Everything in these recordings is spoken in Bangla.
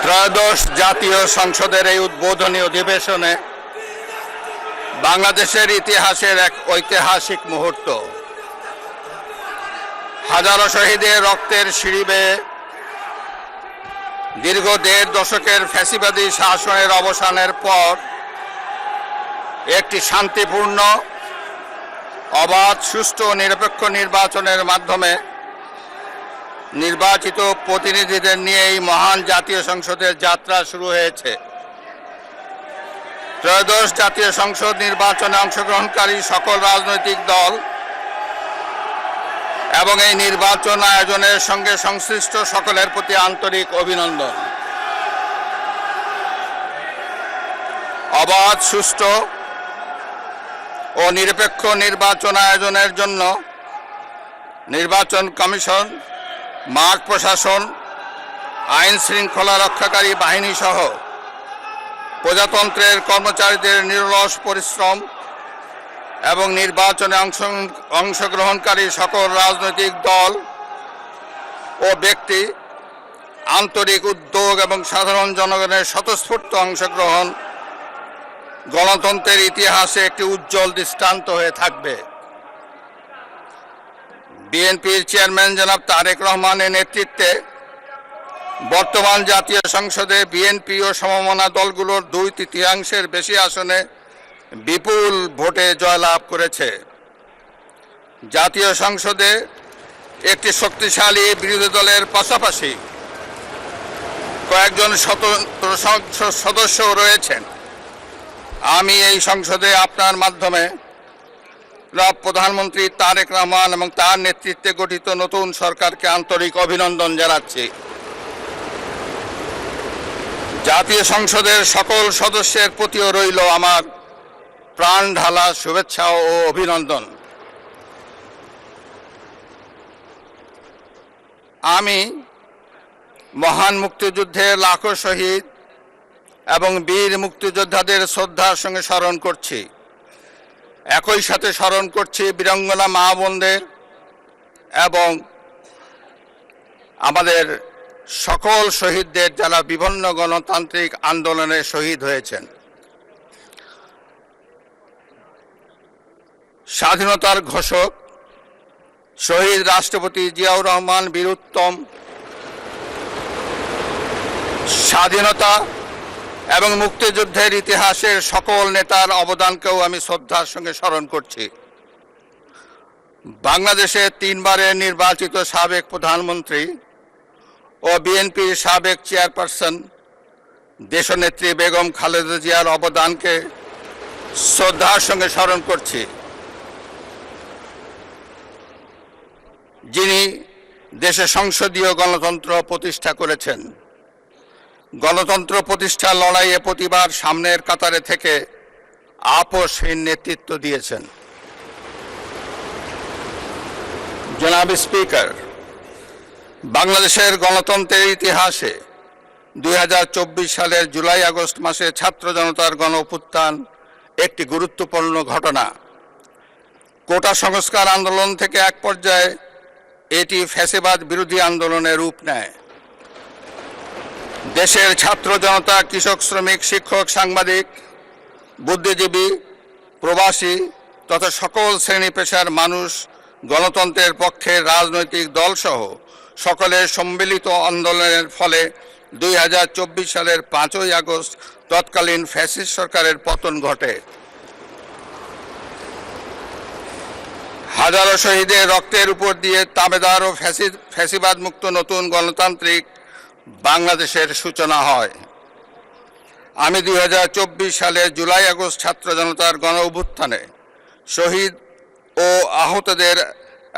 ত্রয়োদশ জাতীয় সংসদের এই উদ্বোধনী অধিবেশনে বাংলাদেশের ইতিহাসের এক ঐতিহাসিক মুহূর্ত। হাজারো শহীদের রক্তের সিঁড়ি বেয়ে দীর্ঘ ১.৫ দশকের ফ্যাসিবাদী শাসনের অবসানের পর একটি শান্তিপূর্ণ, অবাধ, সুষ্ঠু ও নিরপেক্ষ নির্বাচনের মাধ্যমে নির্বাচিত প্রতিনিধিদের নিয়ে এই মহান জাতীয় সংসদের যাত্রা শুরু হয়েছে। ত্রয়োদশ জাতীয় সংসদ নির্বাচনে অংশগ্রহণকারী সকল রাজনৈতিক দল এবং এই নির্বাচন আয়োজনের সঙ্গে সংশ্লিষ্ট সকলের প্রতি আন্তরিক অভিনন্দন। অবাধ, সুষ্ঠু ও নিরপেক্ষ নির্বাচন আয়োজনের জন্য নির্বাচন কমিশন, মাঠ প্রশাসন, আইন শৃঙ্খলা রক্ষাকারী বাহিনী সহ প্রজাতন্ত্রের কর্মচারীদের নিরলস পরিশ্রম এবং নির্বাচনে অংশগ্রহণকারী সকল রাজনৈতিক দল ও ব্যক্তি আন্তরিক উদ্যোগ এবং সাধারণ জনগণের স্বতঃস্ফূর্ত অংশগ্রহণ গণতন্ত্রের ইতিহাসে একটি উজ্জ্বল দৃষ্টান্ত হয়ে থাকবে। বিএনপির চেয়ারম্যান জনাব তারেক রহমানের নেতৃত্বে বর্তমান জাতীয় সংসদে বিএনপি ও সমমনা দলগুলোর 2/3 বেশি আসনে বিপুল ভোটে জয়লাভ করেছে। জাতীয় সংসদে একটি শক্তিশালী বিরোধী দলের পাশাপাশি কয়েকজন স্বতন্ত্র সদস্যও রয়েছেন। আমি এই সংসদে আপনার মাধ্যমে প্রধানমন্ত্রী তারেক রহমান এবং তার নেতৃত্বে গঠিত নতুন সরকারকে আন্তরিক অভিনন্দন জানাচ্ছি। জাতীয় সংসদের সকল সদস্যের প্রতিও রইল আমার প্রাণ ঢালা শুভেচ্ছা ও অভিনন্দন। আমি মহান মুক্তিযুদ্ধের লাখো শহীদ এবং বীর মুক্তিযোদ্ধাদের শ্রদ্ধার সঙ্গে স্মরণ করছি। একই সাথে স্মরণ করছি বীরাঙ্গনা মা বোনদের এবং আমাদের সকল শহীদদের যারা বিভিন্ন গণতান্ত্রিক আন্দোলনে শহীদ হয়েছেন। স্বাধীনতার ঘোষক শহীদ রাষ্ট্রপতি জিয়াউর রহমান বীরুত্তম স্বাধীনতা এবং মুক্তিযুদ্ধের ইতিহাসের সকল নেতার অবদানকেও আমি শ্রদ্ধার সঙ্গে স্মরণ করছি। বাংলাদেশের 3 বারের নির্বাচিত সাবেক প্রধানমন্ত্রী ও বিএনপির সাবেক চেয়ারপারসন দেশনেত্রী বেগম খালেদা জিয়ার অবদানকে শ্রদ্ধার সঙ্গে স্মরণ করছি, যিনি দেশে সংসদীয় গণতন্ত্র প্রতিষ্ঠা করেছেন। গণতন্ত্র প্রতিষ্ঠার লড়াইয়ে প্রতিবার সামনের কাতারে থেকে আপোষহীন নেতৃত্ব দিয়েছেন। জনাব স্পিকার, বাংলাদেশের গণতন্ত্রের ইতিহাসে 2024 সালের জুলাই-আগস্ট মাসে ছাত্র জনতার গণ অভ্যুত্থান একটি গুরুত্বপূর্ণ ঘটনা। কোটা সংস্কার আন্দোলন থেকে এক পর্যায়ে এটি ফ্যাসিবাদ বিরোধী আন্দোলনে রূপ নেয়। দেশের ছাত্র জনতা, কৃষক, শ্রমিক, শিক্ষক, সাংবাদিক, বুদ্ধিজীবী, প্রবাসী তথা সকল শ্রেণী পেশার মানুষ গণতন্ত্রের পক্ষে রাজনৈতিক দলসহ সকলের সম্মিলিত আন্দোলনের ফলে 2024 সালের 5ই আগস্ট তৎকালীন ফ্যাসিস্ট সরকারের পতন ঘটে। হাজারো শহীদের রক্তের উপর দিয়ে তাবেদার ও ফ্যাসিবাদ মুক্ত নতুন গণতান্ত্রিক বাংলাদেশের সূচনা হয়। আমি 2024 সালের জুলাই-আগস্ট ছাত্র জনতার গণ অভ্যুত্থানে শহীদ ও আহতদের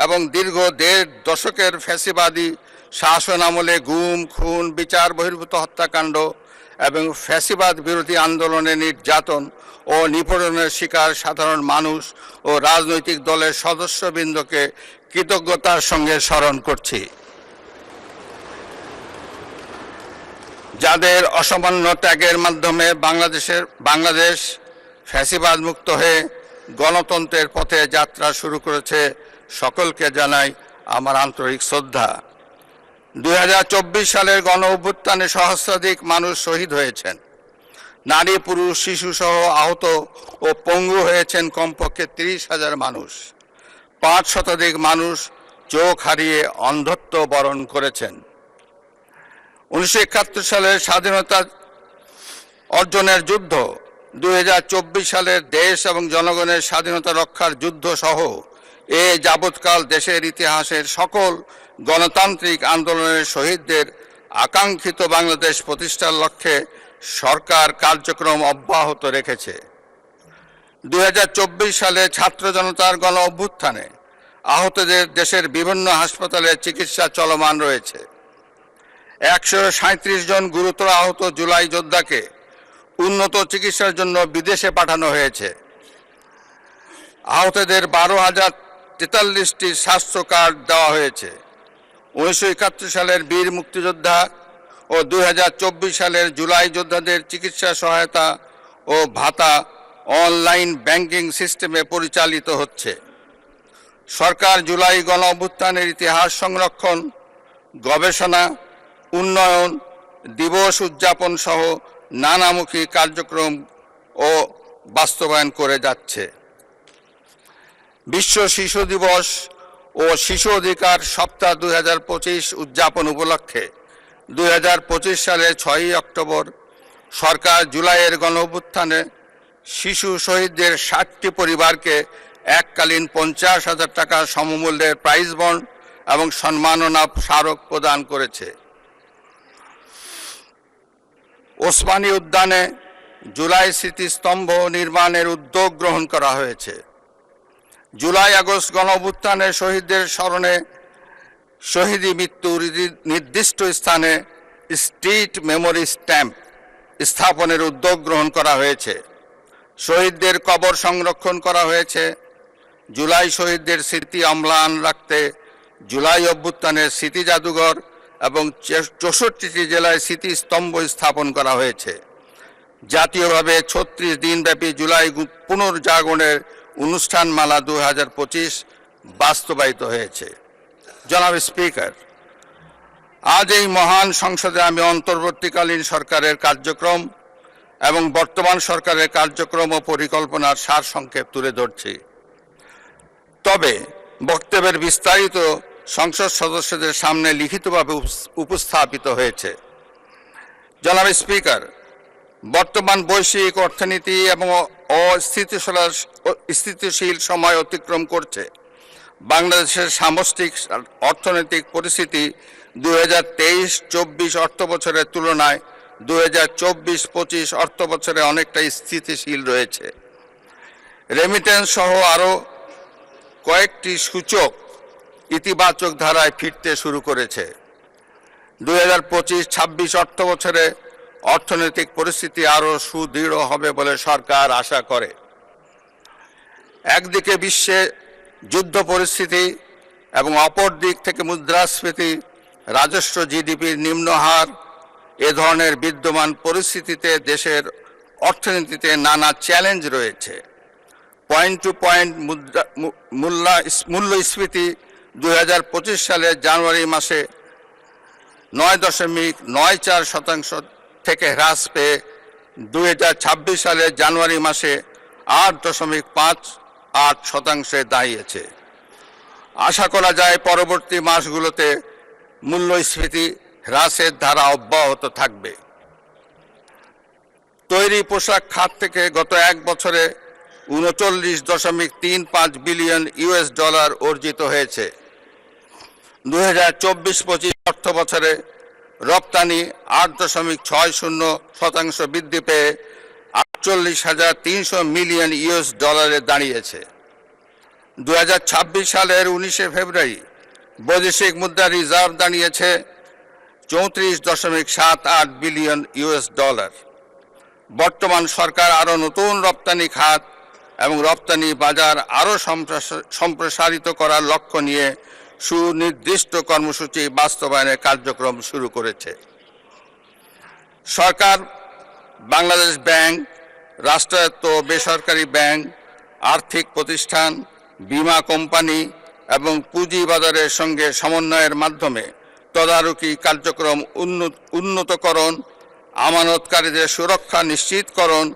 এবং দীর্ঘ 1.5 দশকের ফ্যাসিবাদী শাসন আমলে গুম, খুন, বিচার বহির্ভূত হত্যাকাণ্ড এবং ফ্যাসিবাদ বিরোধী আন্দোলনে নির্যাতন ও নিপীড়নের শিকার সাধারণ মানুষ ও রাজনৈতিক দলের সদস্যবৃন্দকে কৃতজ্ঞতার সঙ্গে স্মরণ করছি, যাদের অসামান্য ত্যাগের মাধ্যমে বাংলাদেশ ফ্যাসিবাদ মুক্ত হয়ে গণতন্ত্রের পথে যাত্রা শুরু করেছে। সকলকে জানাই আমার আন্তরিক শ্রদ্ধা। 2024 সালের গণ অভ্যুত্থানে সহস্রাধিক মানুষ শহীদ হয়েছেন। নারী পুরুষ শিশু সহ আহত ও পঙ্গু হয়েছেন কমপক্ষে 30,000 মানুষ। 5 শতাধিক মানুষ চোখ হারিয়ে অন্ধত্ব বরণ করেছেন। 1971 সালের স্বাধীনতা অর্জনের যুদ্ধ, 2024 সালের দেশ এবং জনগণের স্বাধীনতা রক্ষার যুদ্ধ সহ এ যাবৎকাল দেশের ইতিহাসের সকল গণতান্ত্রিক আন্দোলনের শহীদদের আকাঙ্ক্ষিত বাংলাদেশ প্রতিষ্ঠার লক্ষ্যে সরকার কার্যক্রম অব্যাহত রেখেছে। 2024 সালে ছাত্র জনতার গণ অভ্যুত্থানে আহতদের দেশের বিভিন্ন হাসপাতালে চিকিৎসা চলমান রয়েছে। 137 জন গুরুতর আহত জুলাই যোদ্ধাকে উন্নত চিকিৎসার জন্য বিদেশে পাঠানো হয়েছে। আহতদের 12,043টি স্বাস্থ্য কার্ড দেওয়া হয়েছে। 1971 সালের বীর মুক্তিযোদ্ধা ও 2024 সালের জুলাই যোদ্ধাদের চিকিৎসা সহায়তা ও ভাতা অনলাইন ব্যাংকিং সিস্টেমে পরিচালিত হচ্ছে। সরকার জুলাই গণ অভ্যুত্থানের ইতিহাস সংরক্ষণ, গবেষণা, উন্নয়ন, দিবস উদযাপন সহ নানামুখী কার্যক্রম ও বাস্তবায়ন করে যাচ্ছে। বিশ্ব শিশু দিবস ও শিশু অধিকার সপ্তাহ 2025 উদযাপন উপলক্ষে 2025 সালের 6 অক্টোবর সরকার জুলাইয়ের গণ অভ্যুত্থানে শিশু শহীদদের 60টি পরিবারকে এককালীন 50,000 টাকা সমমূল্যের প্রাইজ বন্ড এবং সম্মাননা স্মারক প্রদান করেছে। ওসমানী উদ্যানে জুলাই স্মৃতিস্তম্ভ নির্মাণের উদ্যোগ গ্রহণ করা হয়েছে। জুলাই আগস্ট গণ অভ্যুত্থানের শহীদদের স্মরণে শহীদি মৃত্যুর নির্দিষ্ট স্থানে স্ট্রিট মেমোরি স্ট্যাম্প স্থাপনের উদ্যোগ গ্রহণ করা হয়েছে। শহীদদের কবর সংরক্ষণ করা হয়েছে। জুলাই শহীদদের স্মৃতি অম্লান রাখতে জুলাই অভ্যুত্থানের স্মৃতি জাদুঘর এবং 64টি জেলায় স্মৃতিস্তম্ভ স্থাপন করা হয়েছে। জাতীয়ভাবে 36 দিনব্যাপী জুলাই পুনর্জাগরণের অনুষ্ঠানমালা 2025 বাস্তবায়িত হয়েছে। জনাব স্পিকার, আজ এই মহান সংসদে আমি অন্তর্বর্তীকালীন সরকারের কার্যক্রম এবং বর্তমান সরকারের কার্যক্রম ও পরিকল্পনার সারসংক্ষেপ তুলে ধরছি। তবে বক্তব্যের বিস্তারিত সংসদ সদস্যদের সামনে লিখিতভাবে উপস্থাপিত হয়েছে। জনাব স্পিকার, বর্তমান বৈশ্বিক অর্থনীতি এবং অস্থিতিশীল সময় অতিক্রম করছে। বাংলাদেশের সামষ্টিক অর্থনৈতিক পরিস্থিতি 2023-24 অর্থবছরের তুলনায় 2024-25 অর্থবছরে অনেকটা স্থিতিশীল রয়েছে। রেমিটেন্স সহ আরও কয়েকটি সূচক ইতিবাচক ধারায় ফিরতে শুরু করেছে। 2025-26 অর্থবছরে অর্থনৈতিক পরিস্থিতি আরও সুদৃঢ় হবে বলে সরকার আশা করে। একদিকে বিশ্বে যুদ্ধ পরিস্থিতি এবং অপর দিক থেকে মুদ্রাস্ফীতি, রাজস্ব জিডিপির নিম্ন হার, এ ধরনের বিদ্যমান পরিস্থিতিতে দেশের অর্থনীতিতে নানা চ্যালেঞ্জ রয়েছে। পয়েন্ট টু পয়েন্ট মূল্যস্ফীতি 2025 সালের জানুয়ারি মাসে 9.94% থেকে হ্রাস পেয়ে 2026 সালের জানুয়ারি মাসে 8.58% দাঁড়িয়েছে। আশা করা যায় পরবর্তী মাসগুলোতে মূল্যস্ফীতি হ্রাসের ধারা অব্যাহত থাকবে। তৈরি পোশাক খাত থেকে গত এক বছরে 39.35 বিলিয়ন ইউএস ডলার অর্জিত হয়েছে। 2024-25 অর্থ বছরে রপ্তানি 8.60% বৃদ্ধি পেয়ে 48,300 মিলিয়ন ইউএস ডলারে দাঁড়িয়েছে। 2026 সালের 19 ফেব্রুয়ারি বৈদেশিক মুদ্রা রিজার্ভ দাঁড়িয়েছে 34.78 বিলিয়ন ইউএস ডলার। বর্তমান সরকার আরও নতুন রপ্তানি খাত এবং রপ্তানি বাজার আরও সম্প্রসারিত করার লক্ষ্য নিয়ে সুনির্দিষ্ট কর্মসূচি বাস্তবায়নের কার্যক্রম শুরু করেছে। সরকার বাংলাদেশ ব্যাংক, রাষ্ট্রায়ত্ত বেসরকারি ব্যাংক, আর্থিক প্রতিষ্ঠান, বীমা কোম্পানি এবং পুঁজিবাজারের সঙ্গে সমন্বয়ের মাধ্যমে তদারকি কার্যক্রম উন্নতকরণ, আমানতকারীদের সুরক্ষা নিশ্চিতকরণ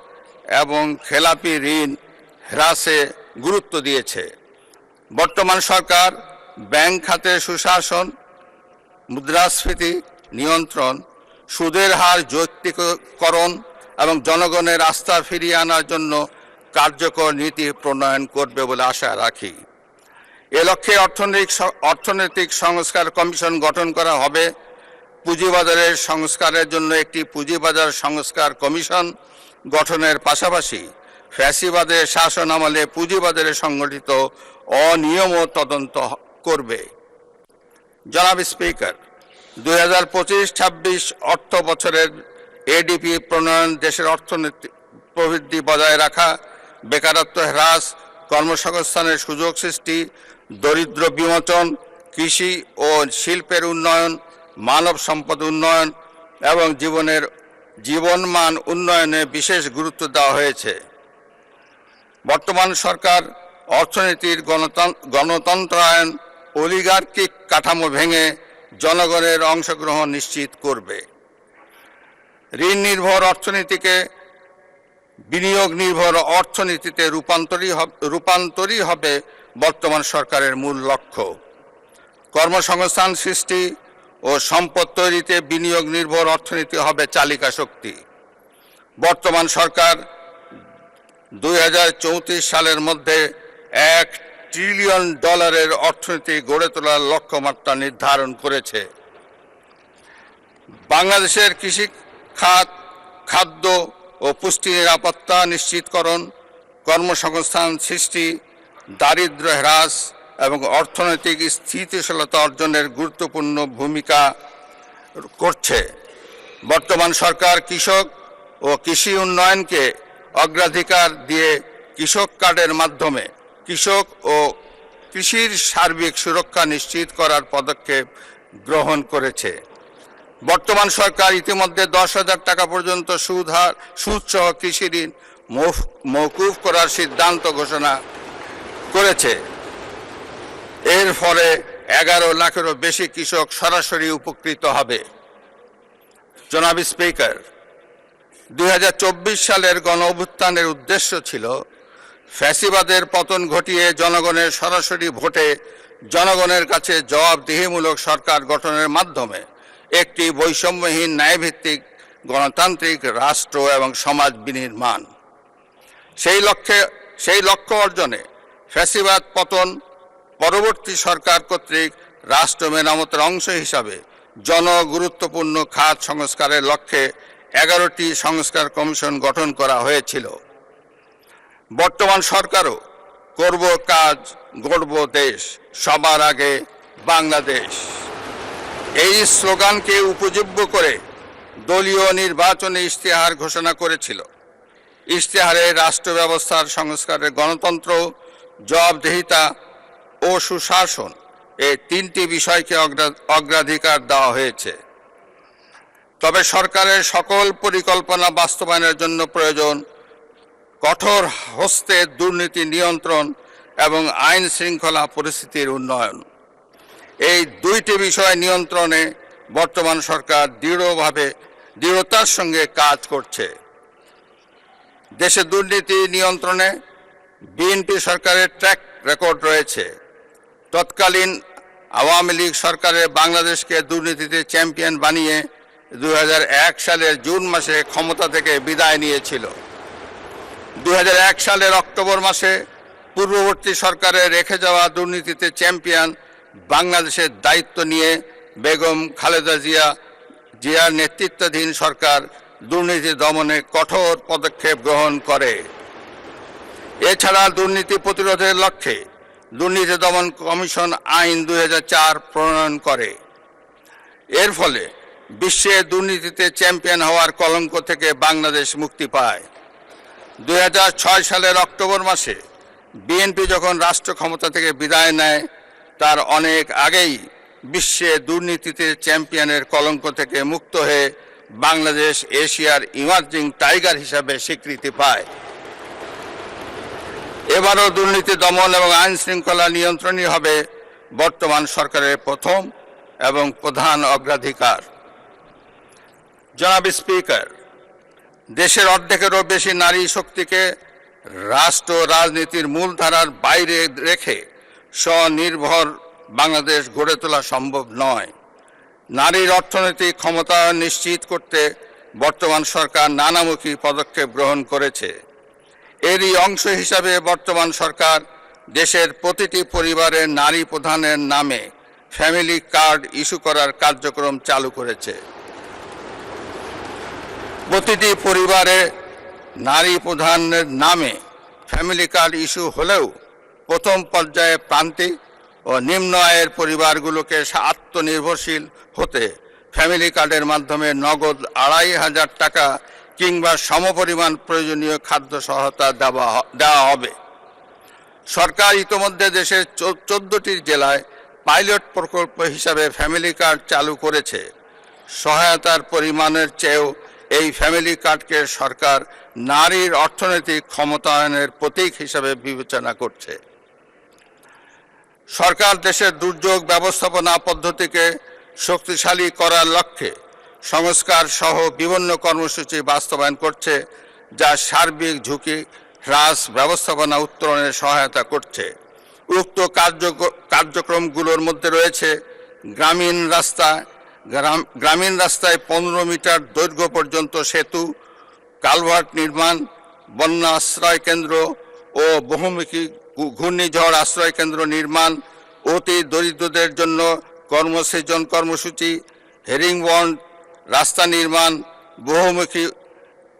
এবং খেলাপি ঋণ হ্রাসে গুরুত্ব দিয়েছে। বর্তমান সরকার ব্যাংক খাতে সুশাসন, মুদ্রাস্ফীতি নিয়ন্ত্রণ, সুদের হার যৌক্তিকরণ এবং জনগণের আস্থা ফিরিয়ে আনার জন্য কার্যকর নীতি প্রণয়ন করবে বলে আশা রাখি। এ লক্ষ্যে অর্থনৈতিক সংস্কার কমিশন গঠন করা হবে। পুঁজিবাজারের সংস্কারের জন্য একটি পুঁজিবাজার সংস্কার কমিশন গঠনের পাশাপাশি ফ্যাসিবাদের শাসন আমলে পুঁজিবাজারে সংগঠিত অনিয়মও তদন্ত করবে। জনাব স্পিকার, 2025-26 অর্থ বছরের এডিপি প্রণয়ন দেশের অর্থনৈতিক প্রবৃদ্ধি বজায় রাখা, বেকারত্ব হ্রাস, কর্মসংস্থানের সুযোগ সৃষ্টি, দরিদ্র বিমোচন, কৃষি ও শিল্পের উন্নয়ন, মানব সম্পদ উন্নয়ন এবং জীবনমান উন্নয়নে বিশেষ গুরুত্ব দেওয়া হয়েছে। বর্তমান সরকার অর্থনীতির গণতন্ত্রায়ন, অলিগার্কিক কাঠামো ভেঙে জনগণের অংশগ্রহণ নিশ্চিত করবে। ঋণ নির্ভর অর্থনীতিকে বিনিয়োগ নির্ভর অর্থনীতিতে রূপান্তরই হবে বর্তমান সরকারের মূল লক্ষ্য। কর্মসংস্থান সৃষ্টি ও সম্পদ তৈরিতে বিনিয়োগ নির্ভর অর্থনীতি হবে চালিকা শক্তি। বর্তমান সরকার 2034 সালের মধ্যে $1 ট্রিলিয়ন অর্থনীতি গড়ে তোলার লক্ষ্যমাত্রা নির্ধারণ করেছে। বাংলাদেশের কৃষি খাত, খাদ্য ও পুষ্টি নিরাপত্তা নিশ্চিতকরণ, কর্মসংস্থান সৃষ্টি, দারিদ্র্য হ্রাস এবং অর্থনৈতিক স্থিতিশীলতা অর্জনের গুরুত্বপূর্ণ ভূমিকা করছে। বর্তমান সরকার কৃষক ও কৃষি উন্নয়নকে অগ্রাধিকার দিয়ে কৃষক কার্ডের মাধ্যমে কৃষক ও কৃষির সার্বিক সুরক্ষা নিশ্চিত করার পদক্ষেপ গ্রহণ করেছে। বর্তমান সরকার ইতিমধ্যে 10,000 টাকা পর্যন্ত সুদসহ কৃষি ঋণ মওকুফ করার সিদ্ধান্ত ঘোষণা করেছে। এর ফলে 11 লাখেরও বেশি কৃষক সরাসরি উপকৃত হবে। জনাব স্পিকার, 2024 সালের গণঅভ্যুত্থানের উদ্দেশ্য ছিল ফ্যাসিবাদের পতন ঘটিয়ে জনগণের সরাসরি ভোটে জনগণের কাছে জবাবদিহিমূলক সরকার গঠনের মাধ্যমে একটি বৈষম্যহীন ন্যায়ভিত্তিক গণতান্ত্রিক রাষ্ট্র এবং সমাজ বিনির্মাণ। সেই লক্ষ্য অর্জনে ফ্যাসিবাদ পতন পরবর্তী সরকার কর্তৃক রাষ্ট্র মেরামতের অংশ হিসাবে জনগুরুত্বপূর্ণ খাত সংস্কারের লক্ষ্যে 11টি সংস্কার কমিশন গঠন করা হয়েছিল। বর্তমান সরকারও করব কাজ, গড়ব দেশ, সবার আগে বাংলাদেশ, এই স্লোগানকে উপজীব্য করে দলীয় নির্বাচনী ইশতেহার ঘোষণা করেছিল। ইশতেহারে রাষ্ট্র ব্যবস্থার সংস্কারের গণতন্ত্র, জবাবদিহিতা ও সুশাসন এই 3টি বিষয়কে অগ্রাধিকার দেওয়া হয়েছে। তবে সরকারের সকল পরিকল্পনা বাস্তবায়নের জন্য প্রয়োজন কঠোর হস্তে দুর্নীতি নিয়ন্ত্রণ এবং আইন শৃঙ্খলা পরিস্থিতির উন্নয়ন। এই 2টি বিষয় নিয়ন্ত্রণে বর্তমান সরকার দৃঢ়তার সঙ্গে কাজ করছে। দেশে দুর্নীতি নিয়ন্ত্রণে বিএনপি সরকারের ট্র্যাক রেকর্ড রয়েছে। তৎকালীন আওয়ামী লীগ সরকারের বাংলাদেশকে দুর্নীতিতে চ্যাম্পিয়ন বানিয়ে 2001 সালের জুন মাসে ক্ষমতা থেকে বিদায় নিয়েছিল। 2001 সালের অক্টোবর মাসে পূর্ববর্তী সরকারের রেখে যাওয়া দুর্নীতিতে চ্যাম্পিয়ন বাংলাদেশের দায়িত্ব নিয়ে বেগম খালেদা জিয়ার নেতৃত্বাধীন সরকার দুর্নীতি দমনে কঠোর পদক্ষেপ গ্রহণ করে। এছাড়া দুর্নীতি প্রতিরোধের লক্ষ্যে দুর্নীতি দমন কমিশন আইন 2004 প্রণয়ন করে। এর ফলে বিশ্বে দুর্নীতিতে চ্যাম্পিয়ন হওয়ার কলঙ্ক থেকে বাংলাদেশ মুক্তি পায়। 2006 সালের অক্টোবর মাসে বিএনপি যখন রাষ্ট্র ক্ষমতা থেকে বিদায় নেয়, তার অনেক আগেই বিশ্বে দুর্নীতিতে চ্যাম্পিয়নের কলঙ্ক থেকে মুক্ত হয়ে বাংলাদেশ এশিয়ার ইমার্জিং টাইগার হিসাবে স্বীকৃতি পায়। এবারও দুর্নীতি দমন এবং আইন শৃঙ্খলা নিয়ন্ত্রণই হবে বর্তমান সরকারের প্রথম এবং প্রধান অগ্রাধিকার। জনাব স্পিকার, দেশের অর্ধেকেরও বেশি নারী শক্তিকে রাষ্ট্র রাজনীতির মূলধারার বাইরে রেখে স্বনির্ভর বাংলাদেশ গড়ে তোলা সম্ভব নয়। নারীর অর্থনৈতিক ক্ষমতায়ন নিশ্চিত করতে বর্তমান সরকার নানামুখী পদক্ষেপ গ্রহণ করেছে। এরই অংশ হিসাবে বর্তমান সরকার দেশের প্রতিটি পরিবারের নারী প্রধানের নামে ফ্যামিলি কার্ড ইস্যু করার কার্যক্রম চালু করেছে। প্রতিটি পরিবারে নারী প্রধানের নামে ফ্যামিলি কার্ড ইস্যু হলেও প্রথম পর্যায়ে প্রান্তিক ও নিম্ন আয়ের পরিবারগুলোকে আত্মনির্ভরশীল হতে ফ্যামিলি কার্ডের মাধ্যমে নগদ ২৫০০ টাকা কিংবা সমপরিমাণ প্রয়োজনীয় খাদ্য সহায়তা দেওয়া হবে। সরকার ইতোমধ্যে দেশের ১৪টি জেলায় পাইলট প্রকল্প হিসাবে ফ্যামিলি কার্ড চালু করেছে। সহায়তার পরিমাণের চেয়েও এই ফ্যামিলি কার্ডকে সরকার নারীর অর্থনৈতিক ক্ষমতায়নের প্রতীক হিসাবে বিবেচনা করছে। সরকার দেশের দুর্যোগ ব্যবস্থাপনা পদ্ধতিকে শক্তিশালী করার লক্ষ্যে সংস্কার সহ বিভিন্ন কর্মসূচি বাস্তবায়ন করছে, যা সার্বিক ঝুঁকি হ্রাস ব্যবস্থাপনা উত্তরণে সহায়তা করছে। উক্ত কার্যক্রমগুলোর মধ্যে রয়েছে গ্রামীণ রাস্তায় ১৫ মিটার দৈর্ঘ্য পর্যন্ত সেতু, কালভার্ট নির্মাণ, বন্যা আশ্রয় কেন্দ্র ও বহুমুখী ঘূর্ণিঝড় আশ্রয় কেন্দ্র নির্মাণ, অতি দরিদ্রদের জন্য কর্মসৃজন কর্মসূচি, হেরিংবন রাস্তা নির্মাণ, বহুমুখী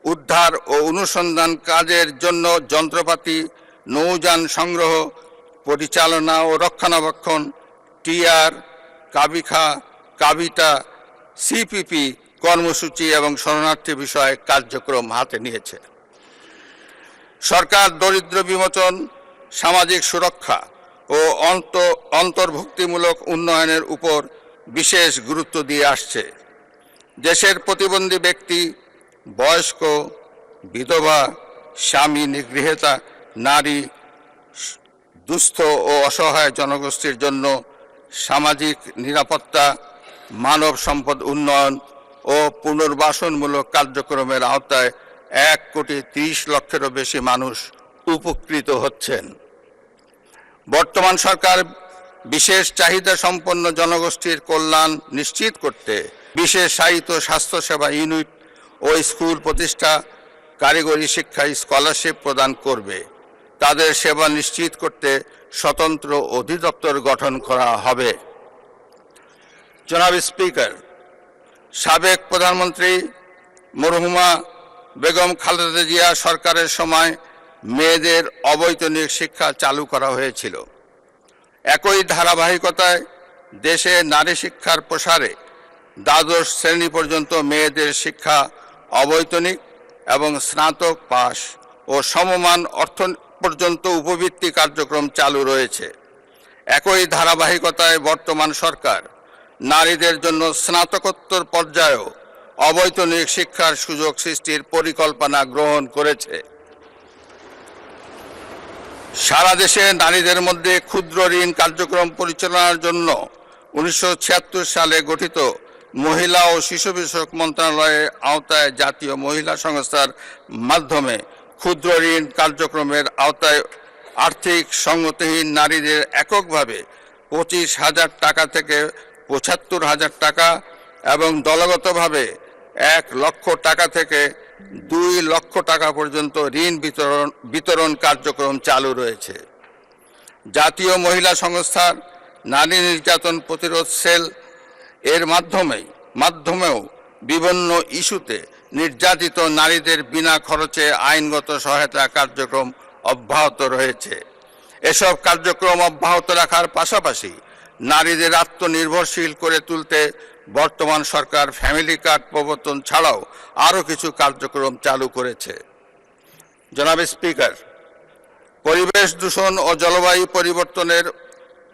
উদ্ধার ও অনুসন্ধান কাজের জন্য যন্ত্রপাতি, নৌযান সংগ্রহ, পরিচালনা ও রক্ষণাবেক্ষণ, টিআর, কাবিটা, সিপিপি কর্মসূচি এবং শরণার্থী বিষয়ে কার্যক্রম হাতে নিয়েছে। সরকার দরিদ্র বিমোচন, সামাজিক সুরক্ষা ও অন্তর্ভুক্তিমূলক উন্নয়নের উপর বিশেষ গুরুত্ব দিয়ে আসছে। দেশের প্রতিবন্ধী ব্যক্তি, বয়স্ক, বিধবা, স্বামী নিগৃহীতা নারী, দুস্থ ও অসহায় জনগোষ্ঠীর জন্য সামাজিক নিরাপত্তা, মানব সম্পদ উন্নয়ন ও পুনর্বাসনমূলক কার্যক্রমের আওতায় ১,৩০,০০,০০০-এরও বেশি মানুষ উপকৃত হচ্ছেন। বর্তমান সরকার বিশেষ চাহিদা সম্পন্ন জনগোষ্ঠীর কল্যাণ নিশ্চিত করতে বিশেষায়িত স্বাস্থ্যসেবা ইউনিট ও স্কুল প্রতিষ্ঠা, কারিগরি শিক্ষায় স্কলারশিপ প্রদান করবে। তাদের সেবা নিশ্চিত করতে স্বতন্ত্র অধিদপ্তর গঠন করা হবে। জনাব স্পিকার, সাবেক প্রধানমন্ত্রী মরহুমা বেগম খালেদা জিয়া সরকারের সময় মেয়েদের অবৈতনিক শিক্ষা চালু করা হয়েছিল। একই ধারাবাহিকতায় দেশে নারী শিক্ষার প্রসারে দ্বাদশ শ্রেণী পর্যন্ত মেয়েদের শিক্ষা অবৈতনিক এবং স্নাতক পাস ও সমমান অর্থ পর্যন্ত উপবৃত্তি কার্যক্রম চালু রয়েছে। একই ধারাবাহিকতায় বর্তমান সরকার নারীদের জন্য স্নাতকোত্তর পর্যায়েও অবৈতনিক শিক্ষার সুযোগ সৃষ্টির পরিকল্পনা গ্রহণ করেছে। সারা দেশে নারীদের মধ্যে ক্ষুদ্র ঋণ কার্যক্রম পরিচালনার জন্য ১৯৭৬ সালে গঠিত মহিলা ও শিশু বিষয়ক মন্ত্রণালয়ের আওতায় জাতীয় মহিলা সংস্থার মাধ্যমে ক্ষুদ্র ঋণ কার্যক্রমের আওতায় আর্থিক সঙ্গতিহীন নারীদের এককভাবে ২৫,০০০ টাকা থেকে ৭৫,০০০ টাকা এবং দলগতভাবে ১ লক্ষ টাকা থেকে ২ লক্ষ টাকা পর্যন্ত ঋণ বিতরণ কার্যক্রম চালু রয়েছে। জাতীয় মহিলা সংস্থার নারী নির্যাতন প্রতিরোধ সেল এর মাধ্যমেও বিভিন্ন ইস্যুতে নির্যাতিত নারীদের বিনা খরচে আইনগত সহায়তা কার্যক্রম অব্যাহত রয়েছে। এসব কার্যক্রম অব্যাহত রাখার পাশাপাশি নারীদের আত্মনির্ভরশীল করে তুলতে বর্তমান সরকার ফ্যামিলি কার্ড প্রবর্তন ছাড়াও আরও কিছু কার্যক্রম চালু করেছে। জনাব স্পিকার, পরিবেশ দূষণ ও জলবায়ু পরিবর্তনের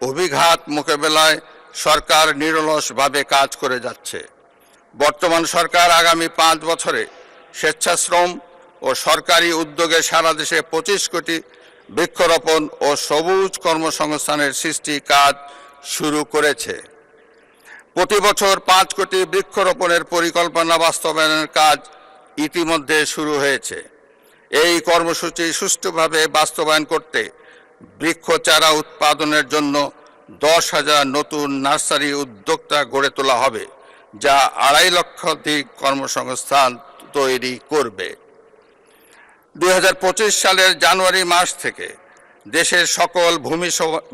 অভিঘাত মোকাবেলায় সরকার নিরলসভাবে কাজ করে যাচ্ছে। বর্তমান সরকার আগামী ৫ বছরে স্বেচ্ছাশ্রম ও সরকারি উদ্যোগে সারা দেশে ২৫ কোটি বৃক্ষরোপণ ও সবুজ কর্মসংস্থানের সৃষ্টি কাজ শুরু করেছে। প্রতি বছর 5 কোটি বৃক্ষরোপণের পরিকল্পনা বাস্তবায়নের কাজ ইতিমধ্যে শুরু হয়েছে। এই কর্মসূচি সুষ্ঠুভাবে বাস্তবায়ন করতে বৃক্ষ চারা উৎপাদনের জন্য 10,000 নতুন নার্সারি উদ্যোক্তা গড়ে তোলা হবে, যা 2.5 লক্ষাধিক কর্মসংস্থান তৈরি করবে। 2025 সালের জানুয়ারি মাস থেকে দেশের সকল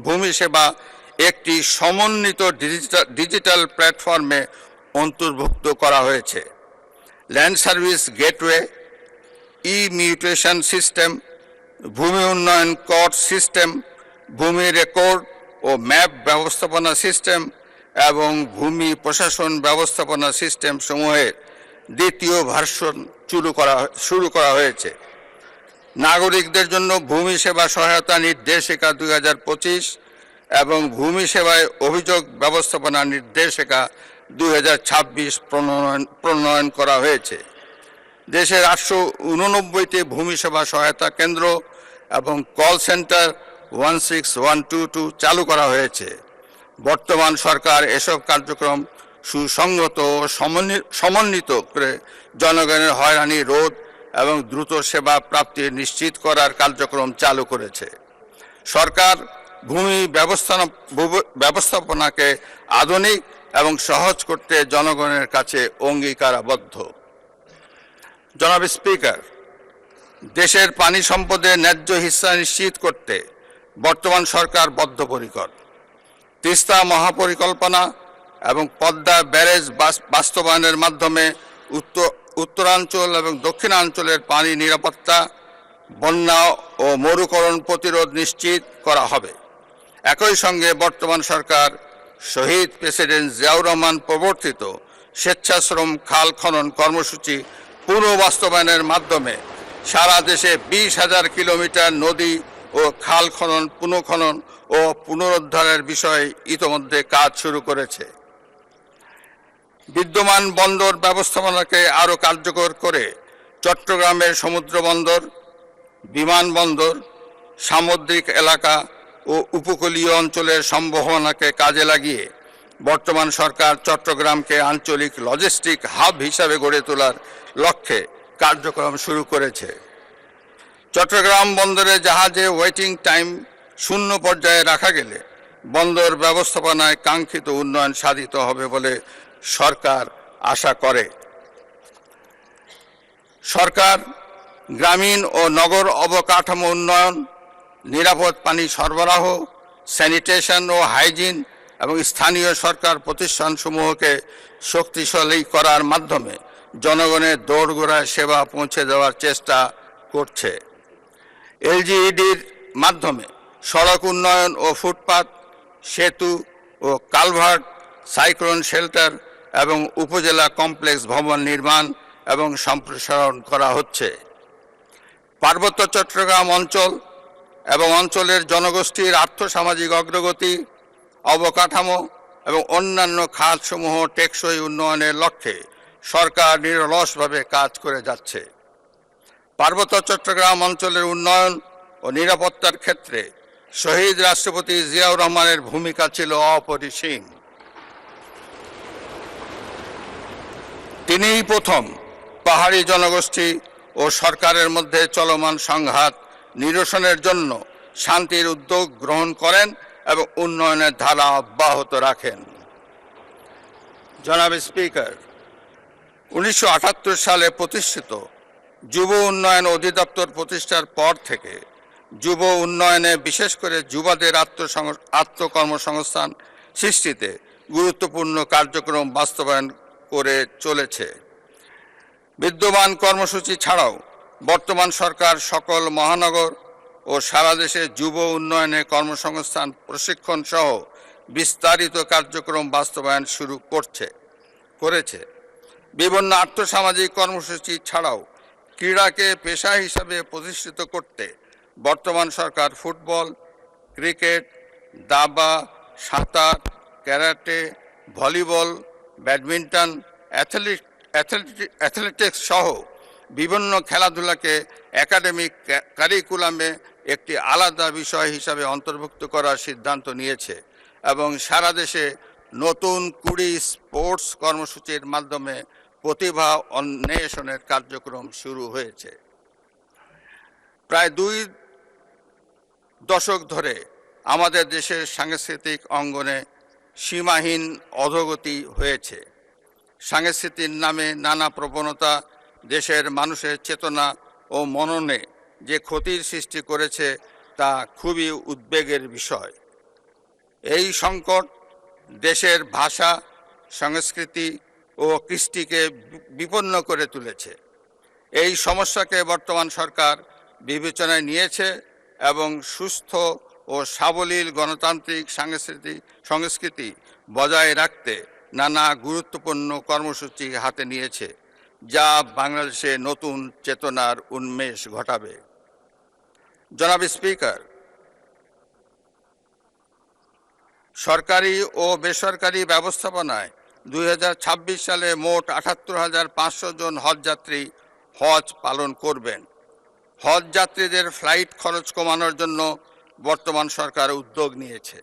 ভূমি সেবা একটি সমন্বিত ডিজিটাল প্ল্যাটফর্মে অন্তর্ভুক্ত করা হয়েছে। Land service gateway, mutation system, ভূমি উন্নয়ন কর সিস্টেম, ভূমি রেকর্ড ও ম্যাপ ব্যবস্থাপনা সিস্টেম এবং ভূমি প্রশাসন ব্যবস্থাপনা সিস্টেম সমূহের দ্বিতীয় ভার্সন শুরু করা হয়েছে। নাগরিকদের জন্য ভূমি সেবা সহায়তা নির্দেশিকা 2025 এবং ভূমি সেবায় অভিযোগ ব্যবস্থাপনা নির্দেশিকা 2026 প্রণয়ন করা হয়েছে। দেশের 889টি ভূমি সেবা সহায়তা কেন্দ্র এবং কল সেন্টার 16122 চালু করা হয়েছে। বর্তমান সরকার এসব কার্যক্রম সুসংগত ও সমন্বিত করে জনগণের হয়রানি রোধ এবং দ্রুত সেবা প্রাপ্তি নিশ্চিত করার কার্যক্রম চালু করেছে। সরকার ভূমি ব্যবস্থাপনাকে আধুনিক এবং সহজ করতে জনগণের কাছে অঙ্গীকারাবদ্ধ। জনাব স্পিকার, দেশের পানি সম্পদের ন্যায্য হিস্সা নিশ্চিত করতে বর্তমান সরকার বদ্ধপরিকর। তিস্তা মহাপরিকল্পনা এবং পদ্মা ব্যারেজ বাস্তবায়নের মাধ্যমে উত্তরাঞ্চল এবং দক্ষিণাঞ্চলের পানি নিরাপত্তা, বন্যা ও মরুকরণ প্রতিরোধ নিশ্চিত করা হবে। একই সঙ্গে বর্তমান সরকার শহীদ প্রেসিডেন্ট জিয়াউর রহমান প্রবর্তিত স্বেচ্ছাশ্রম খাল খনন কর্মসূচি পুনঃ বাস্তবায়নের মাধ্যমে সারা দেশে 20,000 কিলোমিটার নদী ও খাল খনন, পুনঃখনন ও পুনরুদ্ধারের বিষয়ে ইতোমধ্যে কাজ শুরু করেছে। বিদ্যমান বন্দর ব্যবস্থাপনাকে আরও কার্যকর করে চট্টগ্রামের সমুদ্র বন্দর, বিমানবন্দর, সামুদ্রিক এলাকা ও উপকূলীয় অঞ্চলের সম্ভাবনাকে কাজে লাগিয়ে বর্তমান সরকার চট্টগ্রামকে আঞ্চলিক লজিস্টিক হাব হিসাবে গড়ে তোলার লক্ষ্যে কার্যক্রম শুরু করেছে। চট্টগ্রাম বন্দরে জাহাজে ওয়েটিং টাইম শূন্য পর্যায়ে রাখা গেলে বন্দর ব্যবস্থাপনায় কাঙ্ক্ষিত উন্নয়ন সাধিত হবে বলে সরকার আশা করে। সরকার গ্রামীণ ও নগর অবকাঠামো উন্নয়ন, নিরাপদ পানি সরবরাহ, স্যানিটেশন ও হাইজিন এবং স্থানীয় সরকার প্রতিষ্ঠানসমূহকে শক্তিশালী করার মাধ্যমে জনগণের দোরগোড়ায় সেবা পৌঁছে দেওয়ার চেষ্টা করছে। এলজিইডির মাধ্যমে সড়ক উন্নয়ন ও ফুটপাত, সেতু ও কালভার্ট, সাইক্লোন শেল্টার এবং উপজেলা কমপ্লেক্স ভবন নির্মাণ এবং সম্প্রসারণ করা হচ্ছে। পার্বত্য চট্টগ্রাম অঞ্চল এবং অঞ্চলের জনগোষ্ঠীর আর্থসামাজিক অগ্রগতি, অবকাঠামো এবং অন্যান্য খাতসমূহ টেকসই উন্নয়নের লক্ষ্যে সরকার নিরলসভাবে কাজ করে যাচ্ছে। পার্বত্য চট্টগ্রাম অঞ্চলের উন্নয়ন ও নিরাপত্তার ক্ষেত্রে শহীদ রাষ্ট্রপতি জিয়াউর রহমানের ভূমিকা ছিল অপরিসীম। তিনিই প্রথম পাহাড়ি জনগোষ্ঠী ও সরকারের মধ্যে চলমান সংঘাত নিরসনের জন্য শান্তির উদ্যোগ গ্রহণ করেন এবং উন্নয়নের ধারা অব্যাহত রাখেন। জনাব স্পিকার, 1978 সালে প্রতিষ্ঠিত যুব উন্নয়ন অধিদপ্তর প্রতিষ্ঠার পর থেকে যুব উন্নয়নে, বিশেষ করে যুবাদের আত্মকর্মসংস্থান সৃষ্টিতে গুরুত্বপূর্ণ কার্যক্রম বাস্তবায়ন করে চলেছে। বিদ্যমান কর্মসূচি ছাড়াও বর্তমান সরকার সকল মহানগর ও সারা দেশে যুব উন্নয়নে কর্মসংস্থান প্রশিক্ষণ সহ বিস্তারিত কার্যক্রম বাস্তবায়ন শুরু করেছে। বিভিন্ন আর্থসামাজিক কর্মসূচি ছাড়াও ক্রীড়াকে পেশা হিসাবে প্রতিষ্ঠিত করতে বর্তমান সরকার ফুটবল, ক্রিকেট, দাবা, সাঁতার, ক্যারাটে, ভলিবল, ব্যাডমিন্টন, অ্যাথলেটিক্স সহ বিভিন্ন খেলাধুলাকে একাডেমিক কারিকুলামে একটি আলাদা বিষয় হিসাবে অন্তর্ভুক্ত করার সিদ্ধান্ত নিয়েছে এবং সারা দেশে নতুন 20 স্পোর্টস কর্মসূচির মাধ্যমে প্রতিভা অন্বেষণের কার্যক্রম শুরু হয়েছে। প্রায় 2 দশক ধরে আমাদের দেশের সাংস্কৃতিক অঙ্গনে সীমাহীন অধোগতি হয়েছে। সংস্কৃতির নামে নানা প্রবণতা দেশের মানুষের চেতনা ও মননে যে ক্ষতির সৃষ্টি করেছে তা খুবই উদ্বেগের বিষয়। এই সংকট দেশের ভাষা, সংস্কৃতি ও কৃষ্টিকে বিপন্ন করে তুলেছে। এই সমস্যাকে বর্তমান সরকার বিবেচনায় নিয়েছে এবং সুস্থ ও সাবলীল গণতান্ত্রিক সংস্কৃতি বজায় রাখতে নানা গুরুত্বপূর্ণ কর্মসূচি হাতে নিয়েছে, যা বাংলাদেশে নতুন চেতনার উন্মেষ ঘটাবে। জনাব স্পিকার, সরকারি ও বেসরকারি ব্যবস্থাপনায় 2026 সালে মোট 78,500 জন হজযাত্রী হজ পালন করবেন। হজ যাত্রীদের ফ্লাইট খরচ কমানোর জন্য বর্তমান সরকার উদ্যোগ নিয়েছে।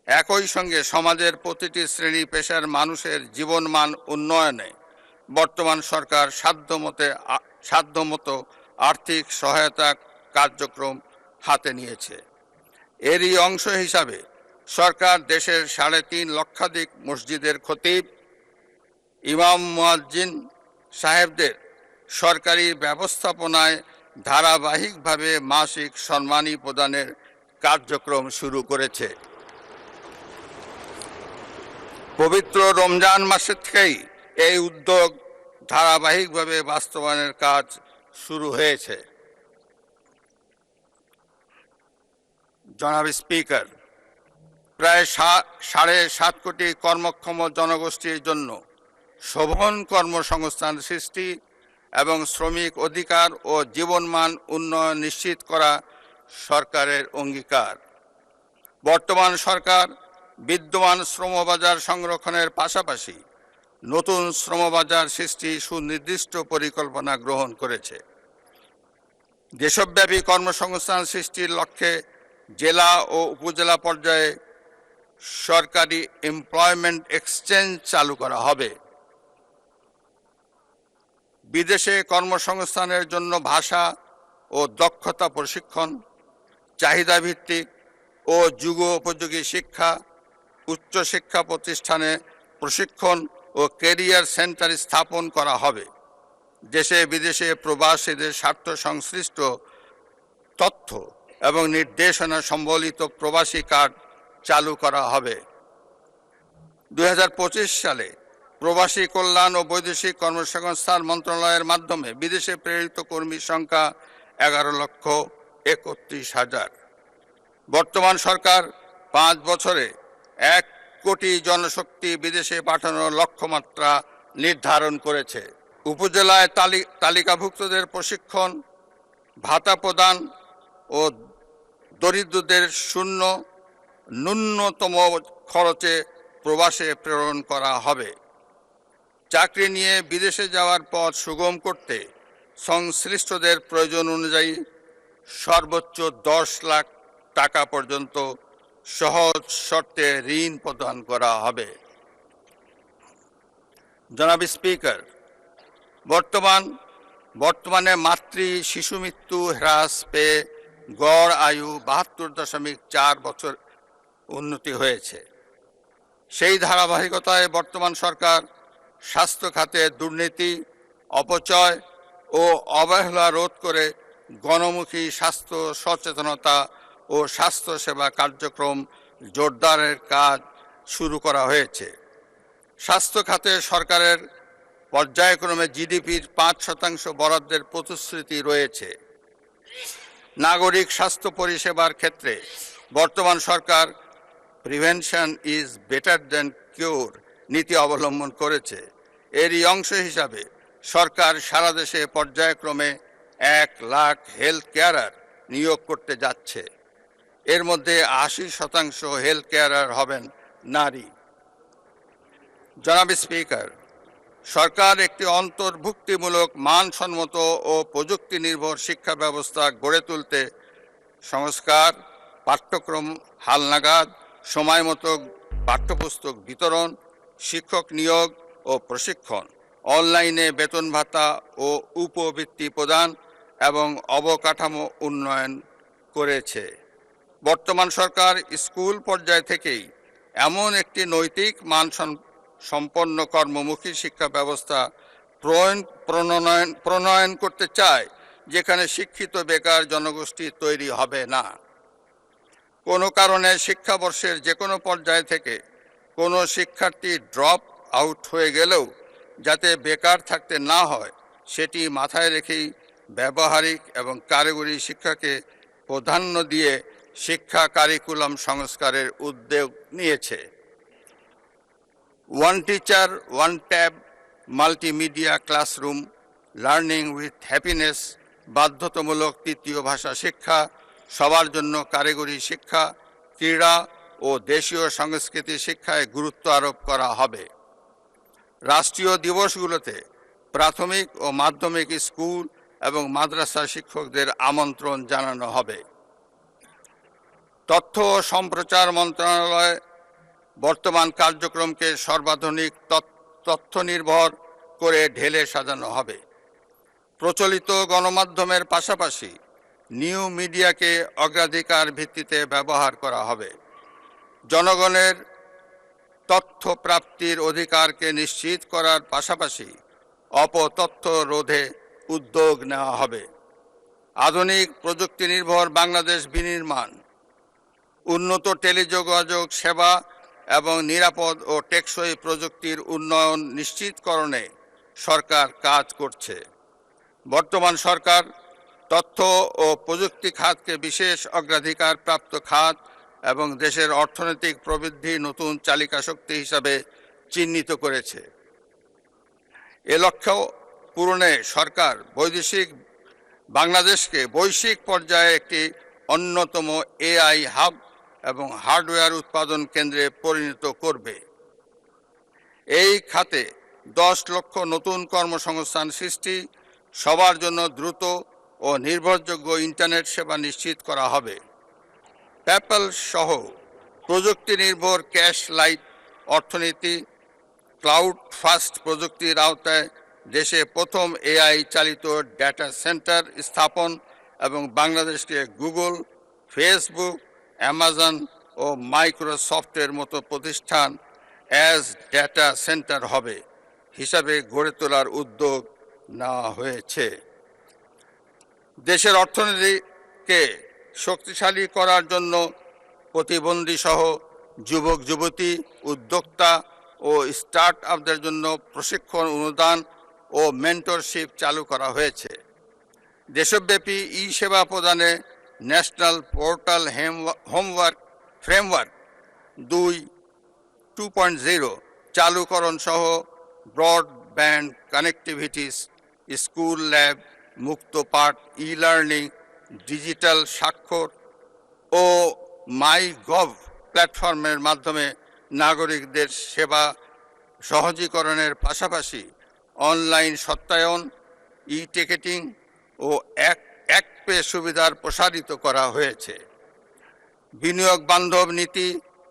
একই সঙ্গে সমাজের প্রতিটি শ্রেণী পেশার মানুষের জীবনমান উন্নয়নে বর্তমান সরকার সাধ্যমতো আর্থিক সহায়তা কার্যক্রম হাতে নিয়েছে। এরই অংশ হিসাবে সরকার দেশের 3.5 লক্ষাধিক মসজিদের খতিব, ইমাম মুয়াজ্জিন সাহেবদের সরকারি ব্যবস্থাপনায় ধারাবাহিকভাবে মাসিক সম্মানী প্রদানের কার্যক্রম শুরু করেছে। পবিত্র রমজান মাসের থেকেই এই উদ্যোগ ধারাবাহিকভাবে বাস্তবায়নের কাজ শুরু হয়েছে। জনাব স্পিকার, প্রায় 7.5 কোটি কর্মক্ষম জনগোষ্ঠীর জন্য শোভন কর্মসংস্থান সৃষ্টি এবং শ্রমিক অধিকার ও জীবনমান উন্নয়ন নিশ্চিত করা সরকারের অঙ্গীকার। বর্তমান সরকার বিদ্যমান শ্রমবাজার সংরক্ষণের পাশাপাশি নতুন শ্রমবাজার সৃষ্টি সুনির্দিষ্ট পরিকল্পনা গ্রহণ করেছে। দেশব্যাপী কর্মসংস্থান সৃষ্টির লক্ষ্যে জেলা ও উপজেলা পর্যায়ে সরকারি এমপ্লয়মেন্ট এক্সচেঞ্জ চালু করা হবে। বিদেশে কর্মসংস্থানের জন্য ভাষা ও দক্ষতা প্রশিক্ষণ, চাহিদাভিত্তিক ও যুগোপযোগী শিক্ষা, উচ্চশিক্ষা প্রতিষ্ঠানে প্রশিক্ষণ ও ক্যারিয়ার সেন্টার স্থাপন করা হবে। দেশে বিদেশে প্রবাসীদের স্বার্থ সংশ্লিষ্ট তথ্য এবং নির্দেশনা সম্বলিত প্রবাসী কার্ড চালু করা হবে। 2025 সালে প্রবাসী কল্যাণ ও বৈদেশিক কর্মসংস্থান মন্ত্রণালয়ের মাধ্যমে বিদেশে প্রেরিত কর্মীর সংখ্যা 11,31,000। বর্তমান সরকার 5 বছরে 1 কোটি জনশক্তি বিদেশে পাঠানোর লক্ষ্যমাত্রা নির্ধারণ করেছে। উপজেলায় তালিকাভুক্তদের প্রশিক্ষণ, ভাতা প্রদান ও দরিদ্রদের ন্যূনতম খরচে প্রবাসে প্রেরণ করা হবে। চাকরি নিয়ে বিদেশে যাওয়ার পথ সুগম করতে সংশ্লিষ্টদের প্রয়োজন অনুযায়ী সর্বোচ্চ 10 লাখ টাকা পর্যন্ত সহজ শর্তে ঋণ প্রদান করা হবে। জনাব স্পিকার, বর্তমানে মাতৃ শিশু মৃত্যু হ্রাস পেয়ে গড় আয়ু 72.4 বছর উন্নতি হয়েছে। সেই ধারাবাহিকতায় বর্তমান সরকার স্বাস্থ্য খাতে দুর্নীতি, অপচয় ও অবহেলা রোধ করে গণমুখী স্বাস্থ্য সচেতনতা ও স্বাস্থ্যসেবা কার্যক্রম জোরদারের কাজ শুরু করা হয়েছে। স্বাস্থ্য খাতে সরকারের পর্যায়ক্রমে জিডিপির 5% বরাদ্দের প্রতিশ্রুতি রয়েছে। নাগরিক স্বাস্থ্য পরিষেবার ক্ষেত্রে বর্তমান সরকার প্রিভেনশন ইজ বেটার দ্যান কিউর নীতি অবলম্বন করেছে। এরই অংশ হিসাবে সরকার সারা দেশে পর্যায়ক্রমে 1 লাখ হেলথ কেয়ারার নিয়োগ করতে যাচ্ছে। এর মধ্যে 80% হেলথ কেয়ারার হবেন নারী। জনাব স্পিকার, সরকার একটি অন্তর্ভুক্তিমূলক মানসম্মত ও প্রযুক্তি নির্ভর শিক্ষা ব্যবস্থা গড়ে তুলতে সংস্কার, পাঠ্যক্রম হালনাগাদ, সময়মতো পাঠ্যপুস্তক বিতরণ, শিক্ষক নিয়োগ ও প্রশিক্ষণ, অনলাইনে বেতন ভাতা ও উপবৃত্তি প্রদান এবং অবকাঠামো উন্নয়ন করেছে। বর্তমান সরকার স্কুল পর্যায় থেকেই এমন একটি নৈতিক মান সম্পন্ন কর্মমুখী শিক্ষা ব্যবস্থা প্রণয়ন করতে চায়, যেখানে শিক্ষিত বেকার জনগোষ্ঠী তৈরি হবে না। কোনো কারণে শিক্ষাবর্ষের যে কোনো পর্যায় থেকে কোনো শিক্ষার্থী ড্রপ আউট হয়ে গেলেও যাতে বেকার থাকতে না হয়, সেটি মাথায় রেখেই ব্যবহারিক এবং কারিগরি শিক্ষাকে প্রাধান্য দিয়ে শিক্ষা কারিকুলাম সংস্কারের উদ্যোগ নিয়েছে। One teacher one tab, multimedia classroom, learning with happiness, বাধ্যতামূলক তৃতীয় ভাষা শিক্ষা, সবার জন্য কারিগরি শিক্ষা, ক্রীড়া ও দেশীয় সংস্কৃতি শিক্ষায় গুরুত্ব আরোপ করা হবে। রাষ্ট্রীয় দিবসগুলোতে প্রাথমিক ও মাধ্যমিক স্কুল এবং মাদ্রাসা শিক্ষকদের আমন্ত্রণ জানানো হবে। তথ্য ও সম্প্রচার মন্ত্রণালয় বর্তমান কার্যক্রমকে সর্বাধুনিক তথ্য নির্ভর করে ঢেলে সাজানো হবে। প্রচলিত গণমাধ্যমের পাশাপাশি নিউ মিডিয়াকে অগ্রাধিকার ভিত্তিতে ব্যবহার করা হবে। জনগণের তথ্য প্রাপ্তির অধিকারকে নিশ্চিত করার পাশাপাশি অপতথ্য রোধে উদ্যোগ নেওয়া হবে। আধুনিক প্রযুক্তি নির্ভর বাংলাদেশ বিনির্মাণ, উন্নত টেলিযোগাযোগ সেবা এবং নিরাপদ ও টেকসই প্রযুক্তির উন্নয়ন নিশ্চিতকরণে সরকার কাজ করছে। বর্তমান সরকার তথ্য ও প্রযুক্তি খাতকে বিশেষ অগ্রাধিকার প্রাপ্ত খাত এবং দেশের অর্থনৈতিক প্রবৃদ্ধির নতুন চালিকা শক্তি হিসাবে চিহ্নিত করেছে। এ লক্ষ্য পূরণে সরকার বাংলাদেশকে বৈশ্বিক পর্যায়ে একটি অন্যতম এআই হাব এবং হার্ডওয়্যার উৎপাদন কেন্দ্রে পরিণত করবে। এই খাতে 10 লক্ষ নতুন কর্মসংস্থান সৃষ্টি, সবার জন্য দ্রুত ও নির্ভরযোগ্য ইন্টারনেট সেবা নিশ্চিত করা হবে। পেপ্যাল সহ প্রযুক্তি নির্ভর ক্যাশ লাইট অর্থনীতি, ক্লাউড ফাস্ট প্রযুক্তির আওতায় দেশে প্রথম এআই চালিত ডেটা সেন্টার স্থাপন এবং বাংলাদেশকে গুগল, ফেসবুক, অ্যামাজন ও মাইক্রোসফটের মতো প্রতিষ্ঠান অ্যাজ ডেটা সেন্টার হবে হিসাবে গড়ে তোলার উদ্যোগ নেওয়া হয়েছে। দেশের অর্থনীতিকে শক্তিশালী করার জন্য প্রতিবন্ধী সহ যুবক যুবতী, উদ্যোক্তা ও স্টার্ট আপদের জন্য প্রশিক্ষণ, অনুদান ও মেন্টরশিপ চালু করা হয়েছে। দেশব্যাপী ই সেবা প্রদানে ন্যাশনাল পোর্টাল ফ্রেমওয়ার্ক 2.0 চালুকরণ সহ ব্রডব্যান্ড কানেক্টিভিটিস, স্কুল ল্যাব, মুক্ত পাঠ, ই লার্নিং, ডিজিটাল স্বাক্ষর ও মাই গভ প্ল্যাটফর্মের মাধ্যমে নাগরিকদের সেবা সহজীকরণের পাশাপাশি অনলাইন সত্যায়ন, ই টিকেটিং ও এক পে সুবিধার প্রসারিত করা হয়েছে। বিনিয়োগ বান্ধব নীতি,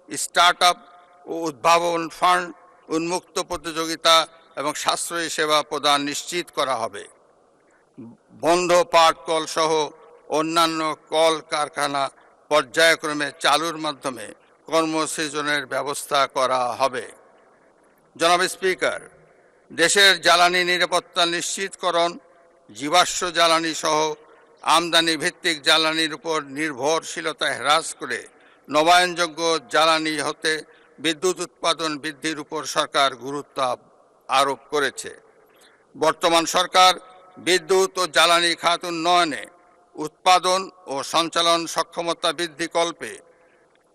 স্টার্ট আপ ও উদ্ভাবন ফান্ড, উন্মুক্ত প্রতিযোগিতা এবং সাশ্রয়ী সেবা প্রদান নিশ্চিত করা হবে। বন্ধ পাট কল সহ অন্যান্য কল কারখানা পর্যায়ক্রমে চালুর মাধ্যমে কর্মসৃজনের ব্যবস্থা করা হবে। জনাব স্পিকার, দেশের জ্বালানি নিরাপত্তা নিশ্চিতকরণ, জীবাশ্ম জ্বালানি সহ আমদানি ভিত্তিক জ্বালানির উপর নির্ভরশীলতা হ্রাস করে নবায়নযোগ্য জ্বালানি হতে বিদ্যুৎ উৎপাদন বৃদ্ধির উপর সরকার গুরুত্ব আরোপ করেছে। বর্তমান সরকার বিদ্যুৎ ও জ্বালানি খাত উন্নয়নে উৎপাদন ও সঞ্চালন সক্ষমতা বৃদ্ধি কল্পে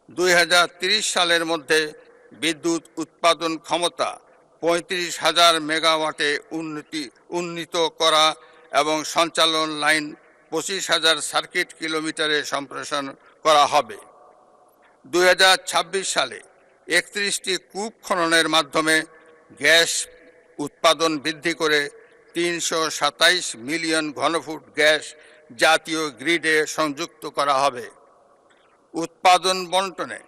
2030 সালের মধ্যে বিদ্যুৎ উৎপাদন ক্ষমতা 35,000 মেগাওয়াটে উন্নীত করা এবং সঞ্চালন লাইন 25,000 সার্কিট কিলোমিটারে সম্প্রসারণ করা হবে। 2026 সালে 31টি কূপ খননের মাধ্যমে গ্যাস উৎপাদন বৃদ্ধি করে 327 মিলিয়ন ঘনফুট গ্যাস জাতীয় গ্রিডে সংযুক্ত করা হবে। উৎপাদন বণ্টনে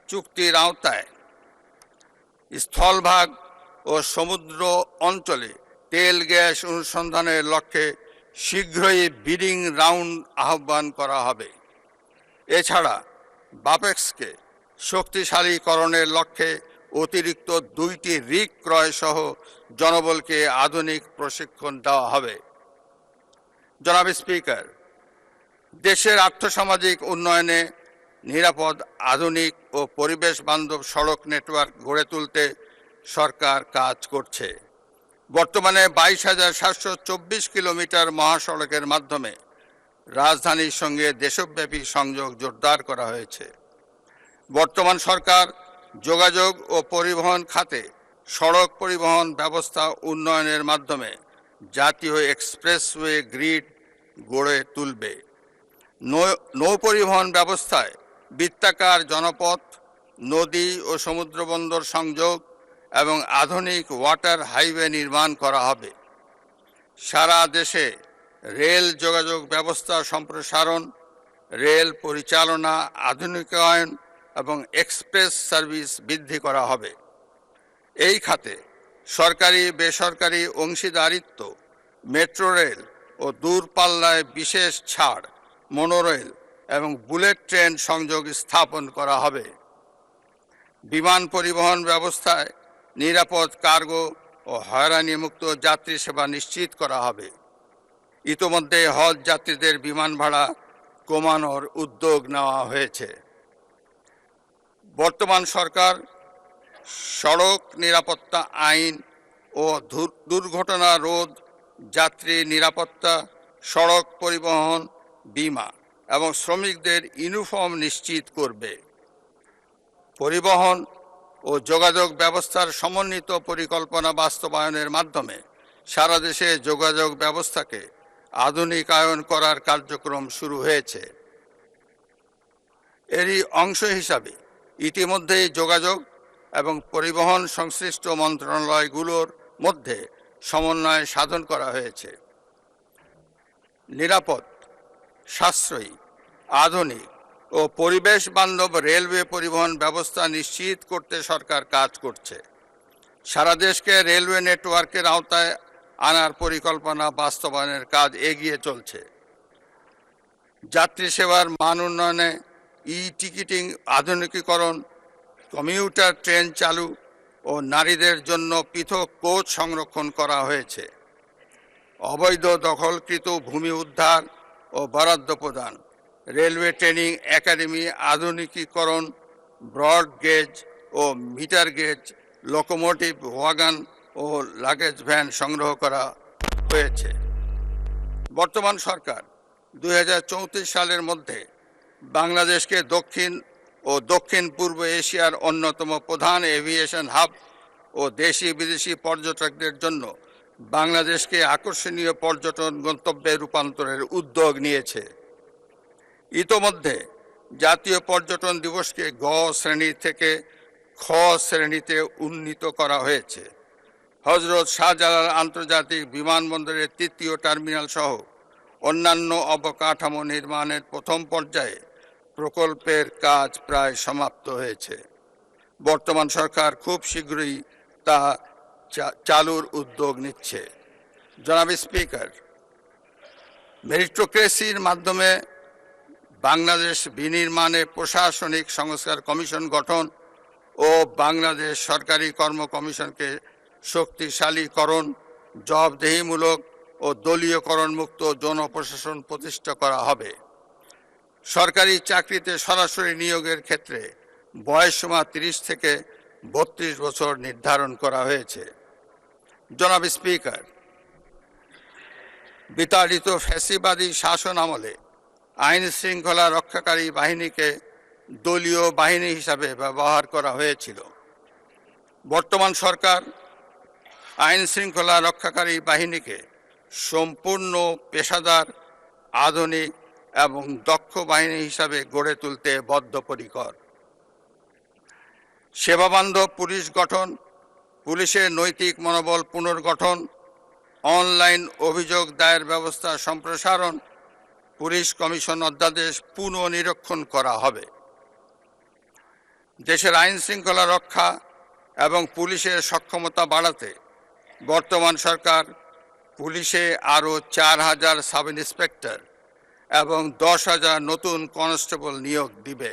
চুক্তির আওতায় স্থলভাগ ও সমুদ্র অঞ্চলে তেল গ্যাস অনুসন্ধানের লক্ষ্যে শীঘ্রই বিডিং রাউন্ড আহ্বান করা হবে। এছাড়া বাপেক্সকে শক্তিশালীকরণের লক্ষ্যে অতিরিক্ত 2টি রিগ ক্রয় সহ জনবলকে আধুনিক প্রশিক্ষণ দেওয়া হবে। জনাব স্পিকার, দেশের আর্থসামাজিক উন্নয়নে নিরাপদ, আধুনিক ও পরিবেশ বান্ধব সড়ক নেটওয়ার্ক গড়ে তুলতে সরকার কাজ করছে। বর্তমানে 22,724 কিলোমিটার মহাসড়কের মাধ্যমে রাজধানীর সঙ্গে দেশব্যাপী সংযোগ জোরদার করা হয়েছে। বর্তমান সরকার যোগাযোগ ও পরিবহন খাতে সড়ক পরিবহন ব্যবস্থা উন্নয়নের মাধ্যমে জাতীয় এক্সপ্রেসওয়ে গ্রিড গড়ে তুলবে। নৌ পরিবহন ব্যবস্থায় বৃত্তাকার জনপথ, নদী ও সমুদ্রবন্দর সংযোগ এবং আধুনিক ওয়াটার হাইওয়ে নির্মাণ করা হবে। সারা দেশে রেল যোগাযোগ ব্যবস্থা সম্প্রসারণ, রেল পরিচালনা আধুনিকায়ন এবং এক্সপ্রেস সার্ভিস বৃদ্ধি করা হবে। এই খাতে সরকারি বেসরকারি অংশীদারিত্ব, মেট্রো রেল ও দূরপাল্লায় বিশেষ ছাড়, মনোরেল এবং বুলেট ট্রেন সংযোগ স্থাপন করা হবে। বিমান পরিবহন ব্যবস্থায় নিরাপদ কার্গো ও হয়রানিমুক্ত যাত্রী সেবা নিশ্চিত করা হবে। ইতোমধ্যে হজ যাত্রীদের বিমান ভাড়া কমানোর উদ্যোগ নেওয়া হয়েছে। বর্তমান সরকার সড়ক নিরাপত্তা আইন ও দুর্ঘটনা রোধ, যাত্রী নিরাপত্তা, সড়ক পরিবহন বীমা এবং শ্রমিকদের ইউনিফর্ম নিশ্চিত করবে। পরিবহন ও যোগাযোগ ব্যবস্থার সমন্বিত পরিকল্পনা বাস্তবায়নের মাধ্যমে সারা দেশে যোগাযোগ ব্যবস্থাকে আধুনিকায়ন করার কার্যক্রম শুরু হয়েছে। এরই অংশ হিসাবে ইতিমধ্যেই যোগাযোগ এবং পরিবহন সংশ্লিষ্ট মন্ত্রণালয়গুলোর মধ্যে সমন্বয় সাধন করা হয়েছে। নিরাপদ, সাশ্রয়ী, আধুনিক ও পরিবেশ বান্ধব রেলওয়ে পরিবহন ব্যবস্থা নিশ্চিত করতে সরকার কাজ করছে। সারা দেশকে রেলওয়ে নেটওয়ার্কের আওতায় আনার পরিকল্পনা বাস্তবায়নের কাজ এগিয়ে চলছে। যাত্রী সেবার মান উন্নয়নে টিকিটিং আধুনিকীকরণ, কমিউটার ট্রেন চালু ও নারীদের জন্য পৃথক কোচ সংরক্ষণ করা হয়েছে। অবৈধ দখলকৃত ভূমি উদ্ধার ও বরাদ্দ প্রদান, রেলওয়ে ট্রেনিং একাডেমি আধুনিকীকরণ, ব্রড গেজ ও মিটার গেজ লোকোমোটিভ ওয়াগন ও লাগেজ ভ্যান সংগ্রহ করা হয়েছে। বর্তমান সরকার 2034 সালের মধ্যে বাংলাদেশকে দক্ষিণ ও দক্ষিণ পূর্ব এশিয়ার অন্যতম প্রধান এভিয়েশন হাব ও দেশি বিদেশি পর্যটকদের জন্য বাংলাদেশকে আকর্ষণীয় পর্যটন গন্তব্যে রূপান্তরের উদ্যোগ নিয়েছে। ইতোমধ্যে জাতীয় পর্যটন দিবসকে গ শ্রেণী থেকে খ শ্রেণীতে উন্নীত করা হয়েছে। হজরত শাহজালাল আন্তর্জাতিক বিমানবন্দরের 3য় টার্মিনাল সহ অন্যান্য অবকাঠামো নির্মাণের প্রথম পর্যায়ে প্রকল্পের কাজ প্রায় সমাপ্ত হয়েছে। বর্তমান সরকার খুব শীঘ্রই তা চালুর উদ্যোগ নিচ্ছে। জনাব স্পিকার, মেরিটোক্রেসির মাধ্যমে বাংলাদেশ বিনির্মাণে প্রশাসনিক সংস্কার কমিশন গঠন ও বাংলাদেশ সরকারি কর্ম কমিশনকে শক্তিশালীকরণ, জবাবদিহিমূলক ও দলীয়করণ মুক্ত জনপ্রশাসন প্রতিষ্ঠা করা হবে। সরকারি চাকরিতে সরাসরি নিয়োগের ক্ষেত্রে বয়সসীমা 30 থেকে 32 বছর নির্ধারণ করা হয়েছে। জনাব স্পিকার, বিতাড়িত ফ্যাসিবাদী শাসন আমলে আইন শৃঙ্খলা রক্ষাকারী বাহিনীকে দলীয় বাহিনী হিসাবে ব্যবহার করা হয়েছিল। বর্তমান সরকার আইন শৃঙ্খলা রক্ষাকারী বাহিনীকে সম্পূর্ণ পেশাদার, আধুনিক এবং দক্ষ বাহিনী হিসাবে গড়ে তুলতে বদ্ধপরিকর। সেবাবান্ধব পুলিশ গঠন, পুলিশের নৈতিক মনোবল পুনর্গঠন, অনলাইন অভিযোগ দায়ের ব্যবস্থা সম্প্রসারণ, পুলিশ কমিশন অধ্যাদেশ পুনর্নিরীক্ষণ করা হবে। দেশের আইন শৃঙ্খলা রক্ষা এবং পুলিশের সক্ষমতা বাড়াতে বর্তমান সরকার পুলিশে আরও 4,000 সাব ইন্সপেক্টর এবং 10,000 নতুন কনস্টেবল নিয়োগ দিবে।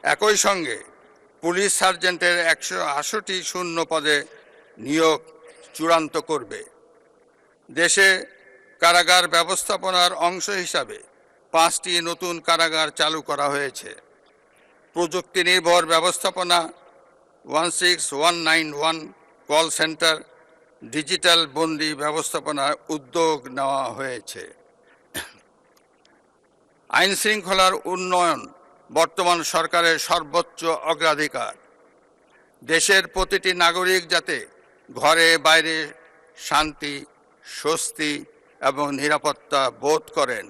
একই সঙ্গে পুলিশ সার্জেন্টের 180 শূন্য পদে নিয়োগ চূড়ান্ত করবে। দেশে কারাগার ব্যবস্থাপনার অংশ হিসাবে 5টি নতুন কারাগার চালু করা হয়েছে। প্রযুক্তি নির্ভর ব্যবস্থাপনা, 16191 কল সেন্টার, ডিজিটাল বন্দি ব্যবস্থাপনার উদ্যোগ নেওয়া হয়েছে। আইন শৃঙ্খলার উন্নয়ন বর্তমান সরকারের সর্বোচ্চ অগ্রাধিকার। দেশের প্রতিটি নাগরিক যাতে ঘরে বাইরে শান্তি, স্বস্তি এবং নিরাপত্তা বোধ করেন,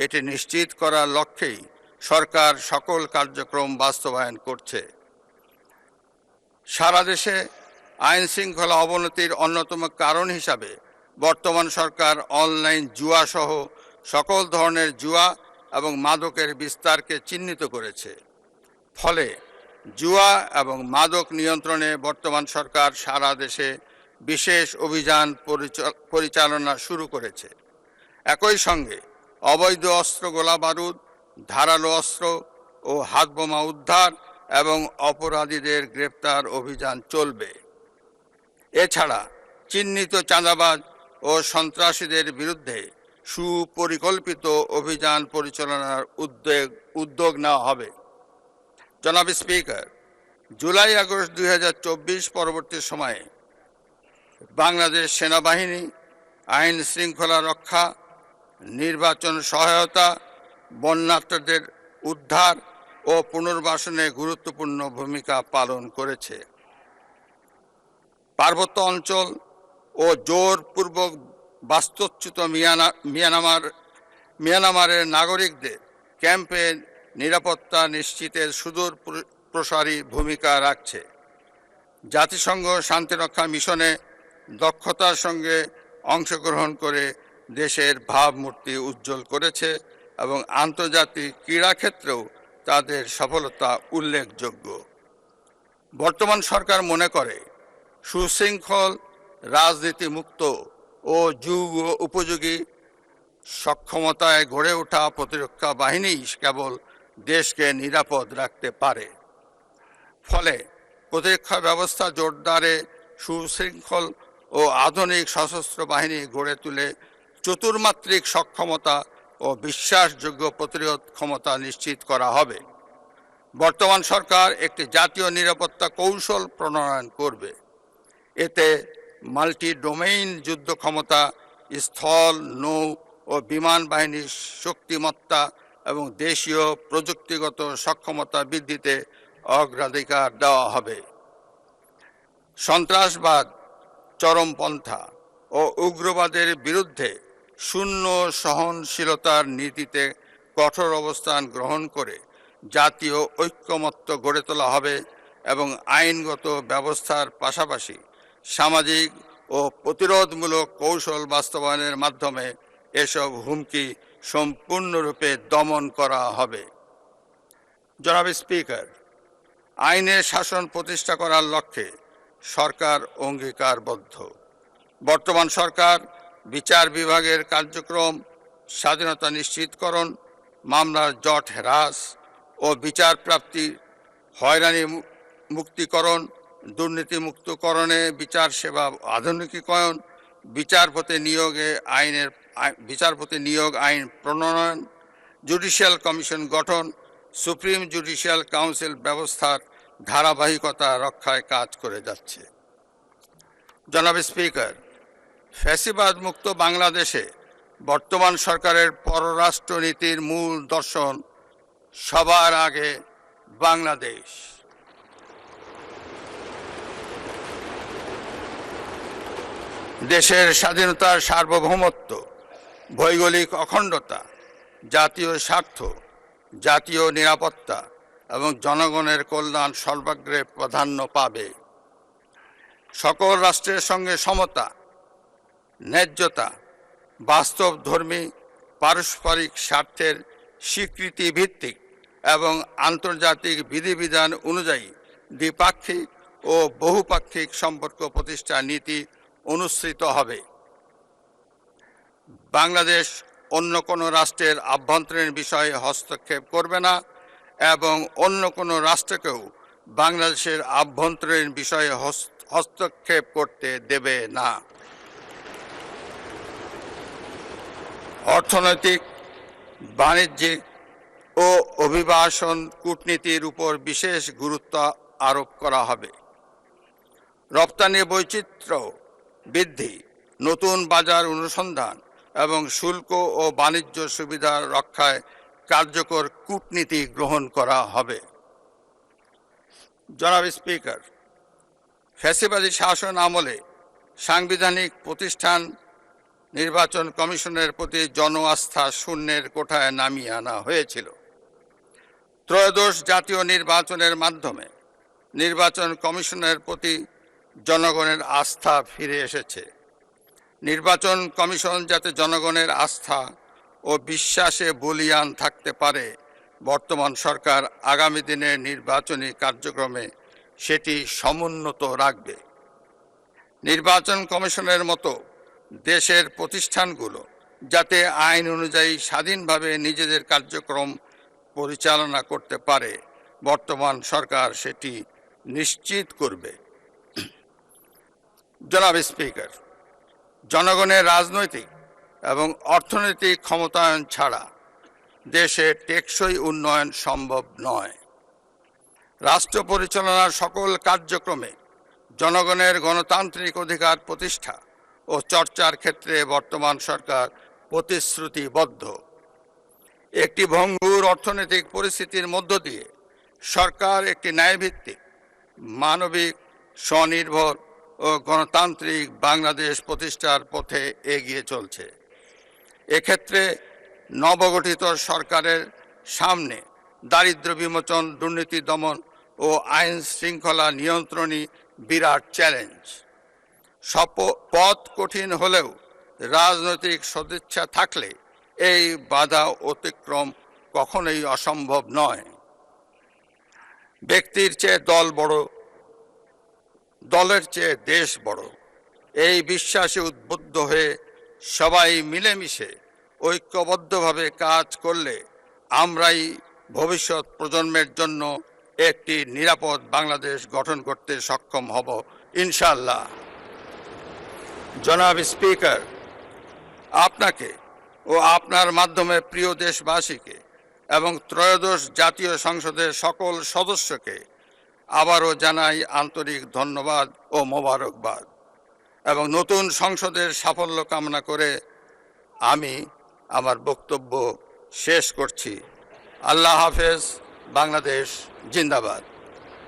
এটি নিশ্চিত করার লক্ষ্যেই সরকার সকল কার্যক্রম বাস্তবায়ন করছে। সারা দেশে আইন শৃঙ্খলা অবনতির অন্যতম কারণ হিসাবে বর্তমান সরকার অনলাইন জুয়া সহ সকল ধরনের জুয়া এবং মাদকের বিস্তারকে চিহ্নিত করেছে। ফলে জুয়া এবং মাদক নিয়ন্ত্রণে বর্তমান সরকার সারা দেশে বিশেষ অভিযান পরিচালনা শুরু করেছে। একই সঙ্গে অবৈধ অস্ত্র, গোলা বারুদ, ধারালো অস্ত্র ও হাতবোমা উদ্ধার এবং অপরাধীদের গ্রেপ্তার অভিযান চলবে। এছাড়া চিহ্নিত চাঁদাবাজ ও সন্ত্রাসীদের বিরুদ্ধে সুপরিকল্পিত অভিযান পরিচালনার উদ্যোগ নেওয়া হবে। জনাব স্পিকার, জুলাই আগস্ট 2024 পরবর্তী সময়ে বাংলাদেশ সেনাবাহিনী আইন শৃঙ্খলা রক্ষা, নির্বাচন সহায়তা, বন্যার্তদের উদ্ধার ও পুনর্বাসনে গুরুত্বপূর্ণ ভূমিকা পালন করেছে। পার্বত্য অঞ্চল ও জোরপূর্বক বাস্তুচ্যুত মিয়ানমারের নাগরিকদের ক্যাম্পে নিরাপত্তা নিশ্চিতের সুদূর প্রসারী ভূমিকা রাখছে। জাতিসংঘ শান্তিরক্ষা মিশনে দক্ষতার সঙ্গে অংশগ্রহণ করে দেশের ভাবমূর্তি উজ্জ্বল করেছে এবং আন্তর্জাতিক ক্রীড়াক্ষেত্রেও তাদের সফলতা উল্লেখযোগ্য। বর্তমান সরকার মনে করে সুশৃঙ্খল, রাজনীতিমুক্ত ও যুগ উপযোগী সক্ষমতায় গড়ে ওঠা প্রতিরক্ষা বাহিনীই কেবল দেশকে নিরাপদ রাখতে পারে। ফলে প্রতিরক্ষা ব্যবস্থা জোরদারে সুশৃঙ্খল ও আধুনিক সশস্ত্র বাহিনী গড়ে তুলে চতুর্মাত্রিক সক্ষমতা ও বিশ্বাসযোগ্য প্রতিরোধ ক্ষমতা নিশ্চিত করা হবে। বর্তমান সরকার একটি জাতীয় নিরাপত্তা কৌশল প্রণয়ন করবে। এতে মাল্টি ডোমেইন যুদ্ধ ক্ষমতা, স্থল, নৌ ও বিমান বাহিনীর শক্তিমত্তা এবং দেশীয় প্রযুক্তিগত সক্ষমতা বৃদ্ধিতে অগ্রাধিকার দেওয়া হবে। সন্ত্রাসবাদ, চরমপন্থা ও উগ্রবাদের বিরুদ্ধে শূন্য সহনশীলতার নীতিতে কঠোর অবস্থান গ্রহণ করে জাতীয় ঐক্যমত্য গড়ে তোলা হবে এবং আইনগত ব্যবস্থার পাশাপাশি সামাজিক ও প্রতিরোধমূলক কৌশল বাস্তবায়নের মাধ্যমে এসব হুমকি সম্পূর্ণরূপে দমন করা হবে। জনাব স্পিকার, আইনের শাসন প্রতিষ্ঠা করার লক্ষ্যে সরকার অঙ্গীকারবদ্ধ। বর্তমান সরকার বিচার বিভাগের কার্যক্রম, স্বাধীনতা নিশ্চিতকরণ, মামলার জট হ্রাস ও বিচার প্রাপ্তি, হয়রানি মুক্তিকরণ, দুর্নীতিমুক্তকরণে বিচার সেবা আধুনিকীকরণ, বিচারপতি নিয়োগ আইন প্রণয়ন, জুডিশিয়াল কমিশন গঠন, সুপ্রিম জুডিশিয়াল কাউন্সিল ব্যবস্থার ধারাবাহিকতা রক্ষায় কাজ করে যাচ্ছে। জনাব স্পিকার, ফ্যাসিবাদ মুক্ত বাংলাদেশে বর্তমান সরকারের পররাষ্ট্র নীতির মূল দর্শন সবার আগে বাংলাদেশ। দেশের স্বাধীনতার সার্বভৌমত্ব, ভৌগোলিক অখণ্ডতা, জাতীয় স্বার্থ, জাতীয় নিরাপত্তা এবং জনগণের কল্যাণ সর্বাগ্রে প্রাধান্য পাবে। সকল রাষ্ট্রের সঙ্গে সমতা, ন্যায্যতা, বাস্তবধর্মী পারস্পরিক স্বার্থের স্বীকৃতি ভিত্তিক এবং আন্তর্জাতিক বিধিবিধান অনুযায়ী দ্বিপাক্ষিক ও বহুপাক্ষিক সম্পর্ক প্রতিষ্ঠা নীতি অনুসৃত হবে। বাংলাদেশ অন্য কোনো রাষ্ট্রের আভ্যন্তরীণ বিষয়ে হস্তক্ষেপ করবে না এবং অন্য কোনো রাষ্ট্রকেও বাংলাদেশের আভ্যন্তরীণ বিষয়ে হস্তক্ষেপ করতে দেবে না। অর্থনৈতিক, বাণিজ্যিক ও অভিবাসন কূটনীতির উপর বিশেষ গুরুত্ব আরোপ করা হবে। রপ্তানি বৈচিত্র্য বৃদ্ধি, নতুন বাজার অনুসন্ধান এবং শুল্ক ও বাণিজ্য সুবিধা রক্ষায় কার্যকর কূটনীতি গ্রহণ করা হবে। জনাব স্পিকার, ফ্যাসিবাদী শাসন আমলে সাংবিধানিক প্রতিষ্ঠান নির্বাচন কমিশনের প্রতি জন আস্থা শূন্যের কোঠায় নামিয়ে আনা হয়েছিল। ত্রয়োদশ জাতীয় নির্বাচনের মাধ্যমে নির্বাচন কমিশনের প্রতি জনগণের আস্থা ফিরে এসেছে। নির্বাচন কমিশন যাতে জনগণের আস্থা ও বিশ্বাসে বলীয়ান থাকতে পারে, বর্তমান সরকার আগামী দিনের নির্বাচনী কার্যক্রমে সেটি সমুন্নত রাখবে। নির্বাচন কমিশনের মতো দেশের প্রতিষ্ঠানগুলো যাতে আইন অনুযায়ী স্বাধীনভাবে নিজেদের কার্যক্রম পরিচালনা করতে পারে, বর্তমান সরকার সেটি নিশ্চিত করবে। জনাব স্পিকার, জনগণের রাজনৈতিক এবং অর্থনৈতিক ক্ষমতায়ন ছাড়া দেশের টেকসই উন্নয়ন সম্ভব নয়। রাষ্ট্র পরিচালনার সকল কার্যক্রমে জনগণের গণতান্ত্রিক অধিকার প্রতিষ্ঠা ও চর্চার ক্ষেত্রে বর্তমান সরকার প্রতিশ্রুতিবদ্ধ। একটি ভঙ্গুর অর্থনৈতিক পরিস্থিতির মধ্য দিয়ে সরকার একটি ন্যায়ভিত্তিক, মানবিক, স্বনির্ভর ও গণতান্ত্রিক বাংলাদেশ প্রতিষ্ঠার পথে এগিয়ে চলছে। এক্ষেত্রে নবগঠিত সরকারের সামনে দারিদ্র্য বিমোচন, দুর্নীতি দমন ও আইন শৃঙ্খলা নিয়ন্ত্রণই বিরাট চ্যালেঞ্জ। পথ কঠিন হলেও রাজনৈতিক সদিচ্ছা থাকলে এই বাধা অতিক্রম কখনোই অসম্ভব নয়। ব্যক্তির চেয়ে দল বড়, দলের চেয়ে দেশ বড়, এই বিশ্বাসে উদ্বুদ্ধ হয়ে সবাই মিলেমিশে ঐক্যবদ্ধভাবে কাজ করলে আমরাই ভবিষ্যৎ প্রজন্মের জন্য একটি নিরাপদ বাংলাদেশ গঠন করতে সক্ষম হব ইনশাআল্লাহ। জনাব স্পিকার, আপনাকে ও আপনার মাধ্যমে প্রিয় দেশবাসীকে এবং ত্রয়োদশ জাতীয় সংসদের সকল সদস্যকে আবারও জানাই আন্তরিক ধন্যবাদ ও মোবারকবাদ এবং নতুন সংসদের সাফল্য কামনা করে আমি আমার বক্তব্য শেষ করছি। আল্লাহ হাফেজ। বাংলাদেশ জিন্দাবাদ।